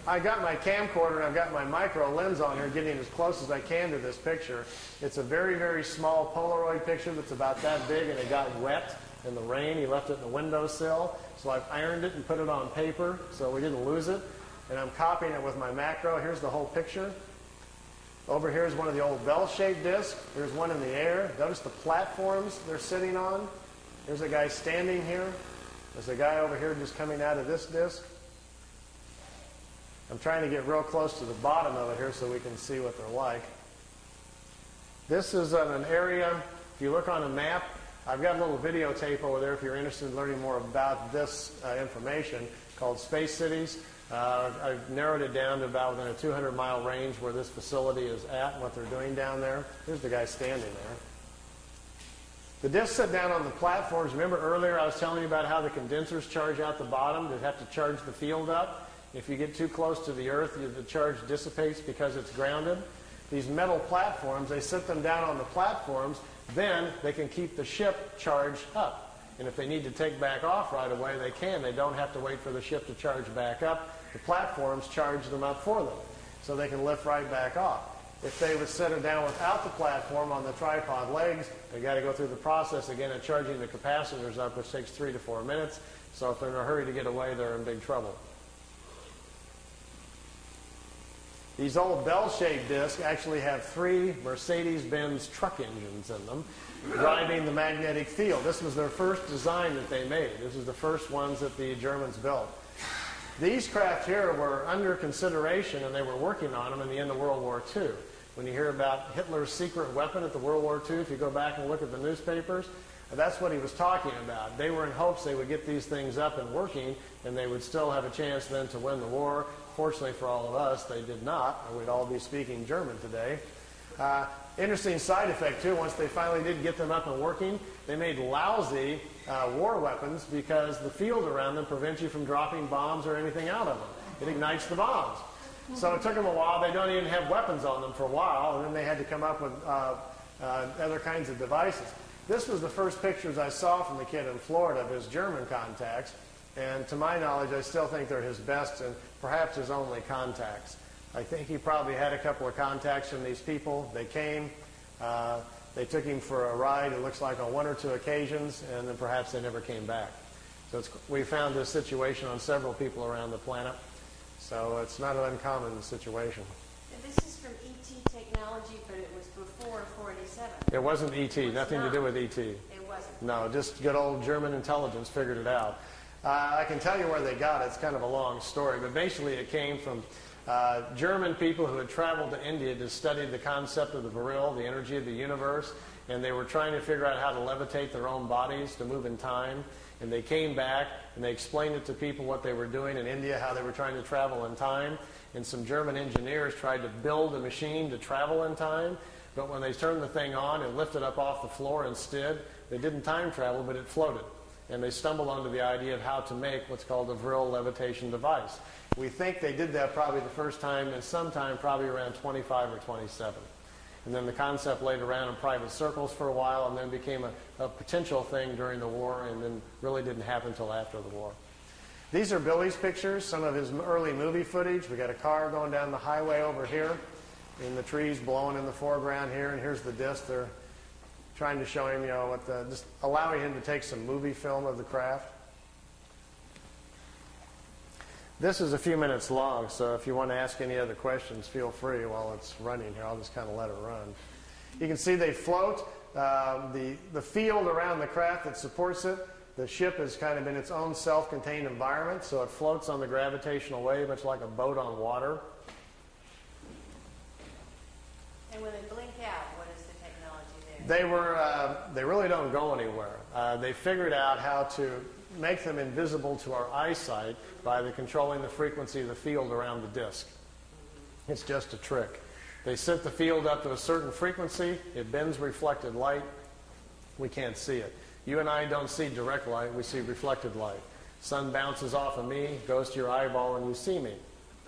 I got my camcorder and I've got my micro lens on here getting as close as I can to this picture. It's a very, very small Polaroid picture that's about that big, and it got wet in the rain. He left it in the windowsill, so I've ironed it and put it on paper so we didn't lose it. And I'm copying it with my macro. Here's the whole picture. Over here is one of the old bell-shaped discs. There's one in the air. Notice the platforms they're sitting on. There's a guy standing here. There's a guy over here just coming out of this disc. I'm trying to get real close to the bottom of it here so we can see what they're like. This is an area, if you look on a map, I've got a little videotape over there if you're interested in learning more about this information, called Space Cities. I've narrowed it down to about within a 200-mile range where this facility is at and what they're doing down there. Here's the guy standing there. The discs sit down on the platforms. Remember earlier I was telling you about how the condensers charge out the bottom? They have to charge the field up. If you get too close to the Earth, the charge dissipates because it's grounded. These metal platforms, they sit them down on the platforms, then they can keep the ship charged up. And if they need to take back off right away, they can. They don't have to wait for the ship to charge back up. The platforms charge them up for them, so they can lift right back off. If they would set it down without the platform on the tripod legs, they've got to go through the process again of charging the capacitors up, which takes 3 to 4 minutes. So if they're in a hurry to get away, they're in big trouble. These old bell-shaped discs actually have 3 Mercedes-Benz truck engines in them, driving the magnetic field. This was their first design that they made. This was the first ones that the Germans built. These craft here were under consideration, and they were working on them in the end of World War II. When you hear about Hitler's secret weapon at the World War II, if you go back and look at the newspapers, that's what he was talking about. They were in hopes they would get these things up and working, and they would still have a chance then to win the war. Fortunately for all of us, they did not, or we'd all be speaking German today. Interesting side effect, too, once they finally did get them up and working, they made lousy war weapons because the field around them prevents you from dropping bombs or anything out of them. It ignites the bombs. So it took them a while. They don't even have weapons on them for a while, and then they had to come up with other kinds of devices. This was the first pictures I saw from the kid in Florida of his German contacts, and to my knowledge, I still think they're his best and perhaps his only contacts. I think he probably had a couple of contacts from these people. They came, they took him for a ride, it looks like on 1 or 2 occasions, and then perhaps they never came back. So we found this situation on several people around the planet, so it's not an uncommon situation. And this is from ET technology, but it was before 487. It wasn't ET, nothing to do with ET. It wasn't. No, just good old German intelligence figured it out. I can tell you where they got it. It's kind of a long story, but basically it came from German people who had traveled to India to study the concept of the Vril, the energy of the universe, and they were trying to figure out how to levitate their own bodies to move in time. And they came back and they explained it to people what they were doing in India, how they were trying to travel in time. And some German engineers tried to build a machine to travel in time, but when they turned the thing on and lifted up off the floor instead, they didn't time travel, but it floated. And they stumbled onto the idea of how to make what's called a Vril levitation device. We think they did that probably the first time and sometime probably around 25 or 27. And then the concept laid around in private circles for a while and then became a potential thing during the war and then really didn't happen until after the war. These are Billy's pictures, some of his early movie footage. We got a car going down the highway over here and the trees blowing in the foreground here, and here's the disc. They're trying to show him, you know, just allowing him to take some movie film of the craft. This is a few minutes long, so if you want to ask any other questions, feel free while it's running here. I'll just kind of let it run. You can see they float. The field around the craft that supports it The ship is kind of in its own self-contained environment, so it floats on the gravitational wave, much like a boat on water. And when they blink out, what is the technology there? They really don't go anywhere. They figured out how to make them invisible to our eyesight by controlling the frequency of the field around the disk. It's just a trick. They set the field up to a certain frequency. It bends reflected light. We can't see it. You and I don't see direct light. We see reflected light. Sun bounces off of me, goes to your eyeball, and you see me.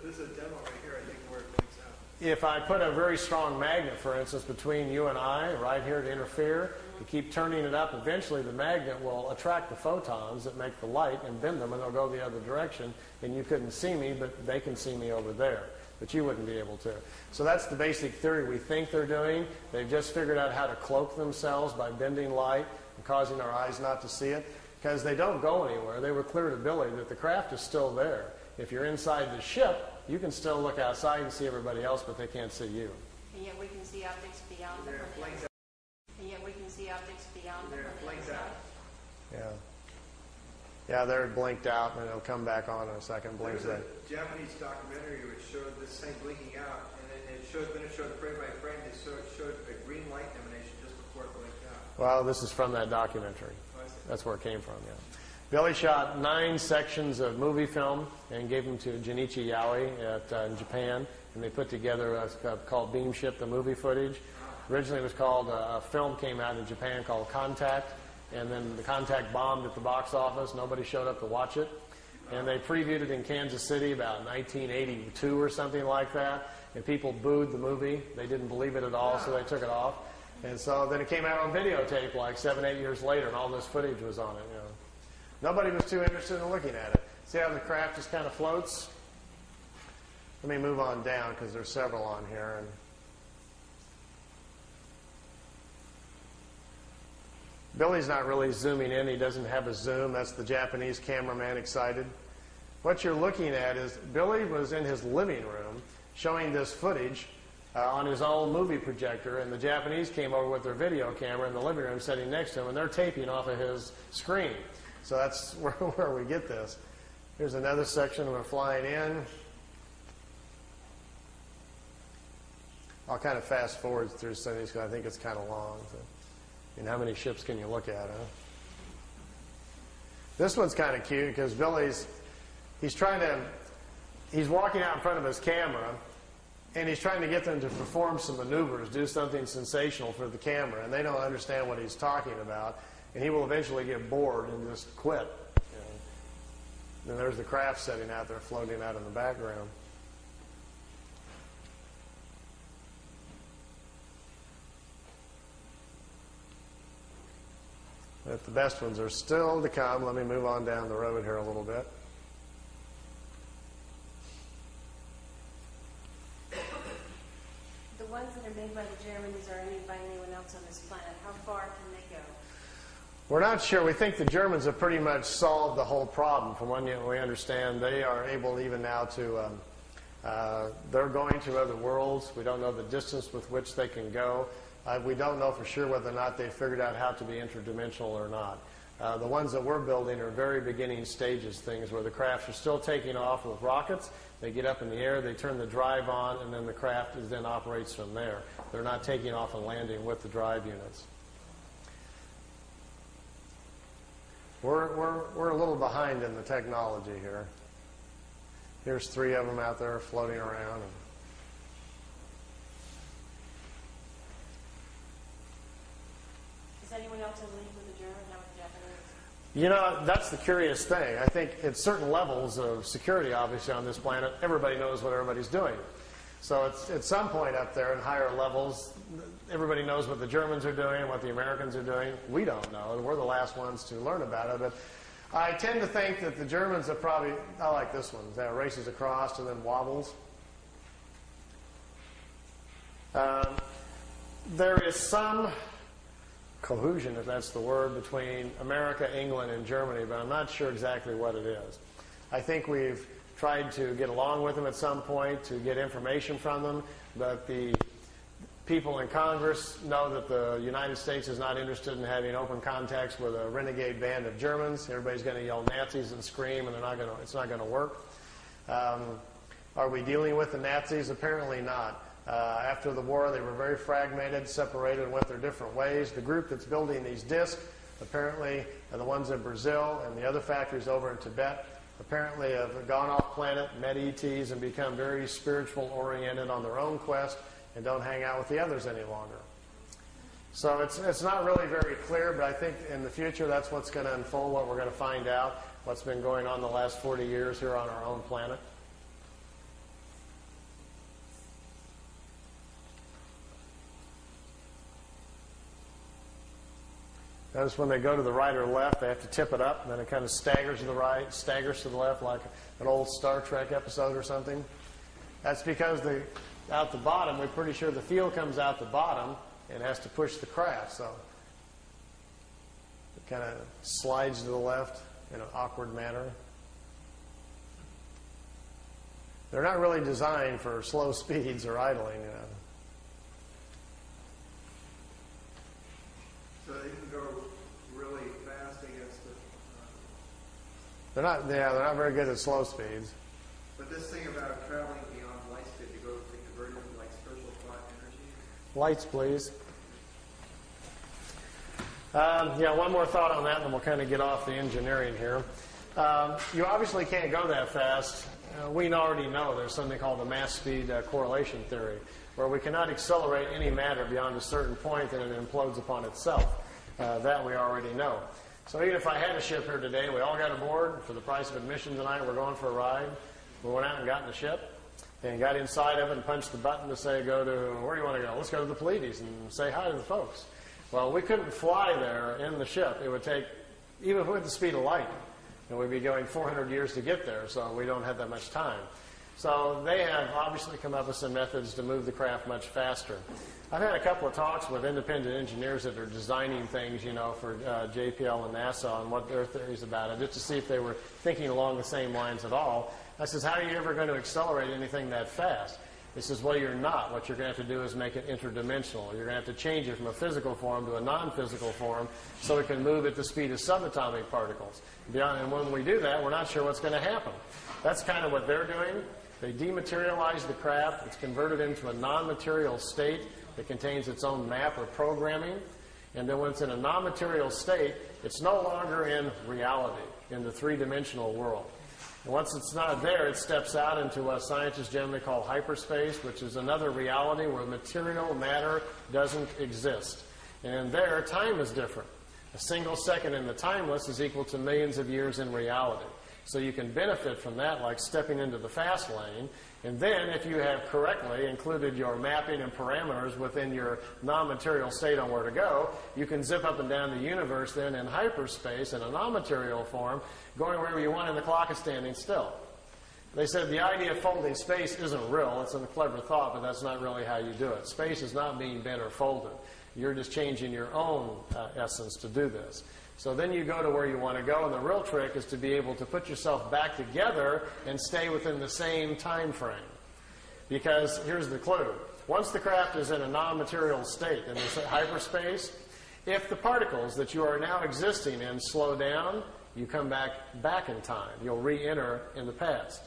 This is a demo right here, I think, where it blinks out. If I put a very strong magnet, for instance, between you and I, right here to interfere, you keep turning it up, eventually the magnet will attract the photons that make the light and bend them, and they'll go the other direction, and you couldn't see me, but they can see me over there. But you wouldn't be able to. So that's the basic theory we think they're doing. They've just figured out how to cloak themselves by bending light and causing our eyes not to see it, because they don't go anywhere. They were clear to Billy that the craft is still there. If you're inside the ship, you can still look outside and see everybody else, but they can't see you. And yet we can see optics beyond them on the outside. And yet we can see optics beyond them on the outside. Yeah. Yeah, they're blinked out, and it'll come back on in a second. Blinks There in. was a Japanese documentary which showed this thing blinking out, and then it showed frame by frame, it showed a green light emanation just before it blinked out. Well, this is from that documentary. Oh, I see. That's where it came from, yeah. Billy shot 9 sections of movie film and gave them to Junichi Yaoi in Japan, and they put together a called Beam Ship, the movie footage. Originally it was called, a film came out in Japan called Contact, and then the Contact bombed at the box office. Nobody showed up to watch it. And they previewed it in Kansas City about 1982 or something like that, and people booed the movie. They didn't believe it at all, so they took it off. And so then it came out on videotape like 7, 8 years later, and all this footage was on it. You know. Nobody was too interested in looking at it. See how the craft just kind of floats? Let me move on down because there's several on here. And Billy's not really zooming in. He doesn't have a zoom. That's the Japanese cameraman excited. What you're looking at is Billy was in his living room showing this footage on his own movie projector, and the Japanese came over with their video camera in the living room sitting next to him, and they're taping off of his screen. So that's where we get this. Here's another section of it flying in. I'll kind of fast forward through some of these because I think it's kind of long. So. And how many ships can you look at, huh? This one's kind of cute because he's walking out in front of his camera, and he's trying to get them to perform some maneuvers, do something sensational for the camera, and they don't understand what he's talking about, and he will eventually get bored and just quit. You know. And there's the craft setting out there, floating out in the background. But the best ones are still to come. Let me move on down the road here a little bit. The ones that are made by the Germans or by anyone else on this planet, how far can they go? We're not sure. We think the Germans have pretty much solved the whole problem. From what we understand, they are able even now to, they're going to other worlds. We don't know the distance with which they can go. We don't know for sure whether or not they've figured out how to be interdimensional or not. The ones that we're building are very beginning stages things where the crafts are still taking off with rockets. They get up in the air, they turn the drive on, and then the craft then operates from there. They're not taking off and landing with the drive units. We're a little behind in the technology here. Here's 3 of them out there floating around. Is anyone else in league with the Germans, not with the Japanese? You know, that's the curious thing. I think at certain levels of security, obviously, on this planet, everybody knows what everybody's doing. So it's at some point up there in higher levels, everybody knows what the Germans are doing, what the Americans are doing. We don't know. We're the last ones to learn about it. But I tend to think that the Germans have probably, I like this one, that races across and then wobbles. There is some cohesion, if that's the word, between America, England, and Germany, but I'm not sure exactly what it is. I think we've tried to get along with them at some point to get information from them, but the people in Congress know that the United States is not interested in having open contacts with a renegade band of Germans. Everybody's going to yell Nazis and scream, and it's not going to work. Are we dealing with the Nazis? Apparently not. After the war, they were very fragmented, separated, and went their different ways. The group that's building these discs, apparently, are the ones in Brazil, and the other factories over in Tibet, apparently have gone off planet, met ETs, and become very spiritual-oriented on their own quest, and don't hang out with the others any longer. So it's not really very clear, but I think in the future that's what's going to unfold, what we're going to find out, what's been going on the last 40 years here on our own planet. Notice when they go to the right or left, they have to tip it up, and then it kind of staggers to the right, staggers to the left, like an old Star Trek episode or something. That's because out the bottom, we're pretty sure the fuel comes out the bottom and has to push the craft, so it kind of slides to the left in an awkward manner. They're not really designed for slow speeds or idling, So they can go really fast against the... They're not very good at slow speeds. But this thing about traveling beyond light speed to go to convert into like spiritual thought energy. Lights, please. One more thought on that, and then we'll kind of get off the engineering here. You obviously can't go that fast. We already know there's something called the mass speed correlation theory, where we cannot accelerate any matter beyond a certain point and it implodes upon itself. That we already know. So even if I had a ship here today, we all got aboard for the price of admission tonight, we're going for a ride. We went out and got in the ship and got inside of it and punched the button to say, go to, where do you want to go? Let's go to the Pleiades and say hi to the folks. Well, we couldn't fly there in the ship. It would take, even if we went the speed of light, and we'd be going 400 years to get there, so we don't have that much time. So they have obviously come up with some methods to move the craft much faster. I've had a couple of talks with independent engineers that are designing things, for JPL and NASA on what their theories about it, just to see if they were thinking along the same lines at all. I says, how are you ever going to accelerate anything that fast? He says, well, you're not. What you're going to have to do is make it interdimensional. You're going to have to change it from a physical form to a non-physical form so it can move at the speed of subatomic particles. And when we do that, we're not sure what's going to happen. That's kind of what they're doing. They dematerialize the craft. It's converted into a non-material state that contains its own map or programming. And then when it's in a non-material state, it's no longer in reality, in the three-dimensional world. And once it's not there, it steps out into what scientists generally call hyperspace, which is another reality where material matter doesn't exist. And there, time is different. A single second in the timeless is equal to millions of years in reality. So you can benefit from that, like stepping into the fast lane. And then, if you have correctly included your mapping and parameters within your non-material state on where to go, you can zip up and down the universe then in hyperspace in a non-material form, going wherever you want, and the clock is standing still. They said the idea of folding space isn't real. It's a clever thought, but that's not really how you do it. Space is not being bent or folded. You're just changing your own essence to do this. So then you go to where you want to go, and the real trick is to be able to put yourself back together and stay within the same time frame. Because here's the clue. Once the craft is in a non-material state in this hyperspace, if the particles that you are now existing in slow down, you come back in time. You'll re-enter in the past.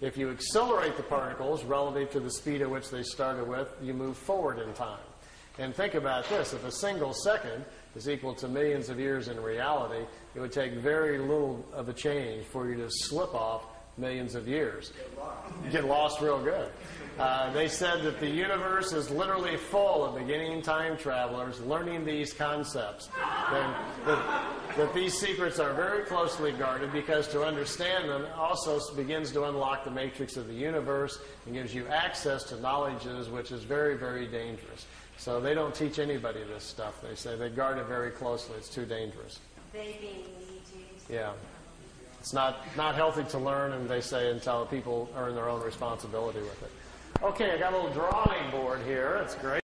If you accelerate the particles relative to the speed at which they started with, you move forward in time. And think about this. If a single second is equal to millions of years in reality, it would take very little of a change for you to slip off millions of years. Get lost real good. They said that the universe is literally full of beginning time travelers learning these concepts. That these secrets are very closely guarded because to understand them also begins to unlock the matrix of the universe and gives you access to knowledges which is very, very dangerous. So they don't teach anybody this stuff. They say they guard it very closely. It's too dangerous. They being ETs. Yeah. It's not healthy to learn, and they say until people earn their own responsibility with it. Okay, I got a little drawing board here. It's great.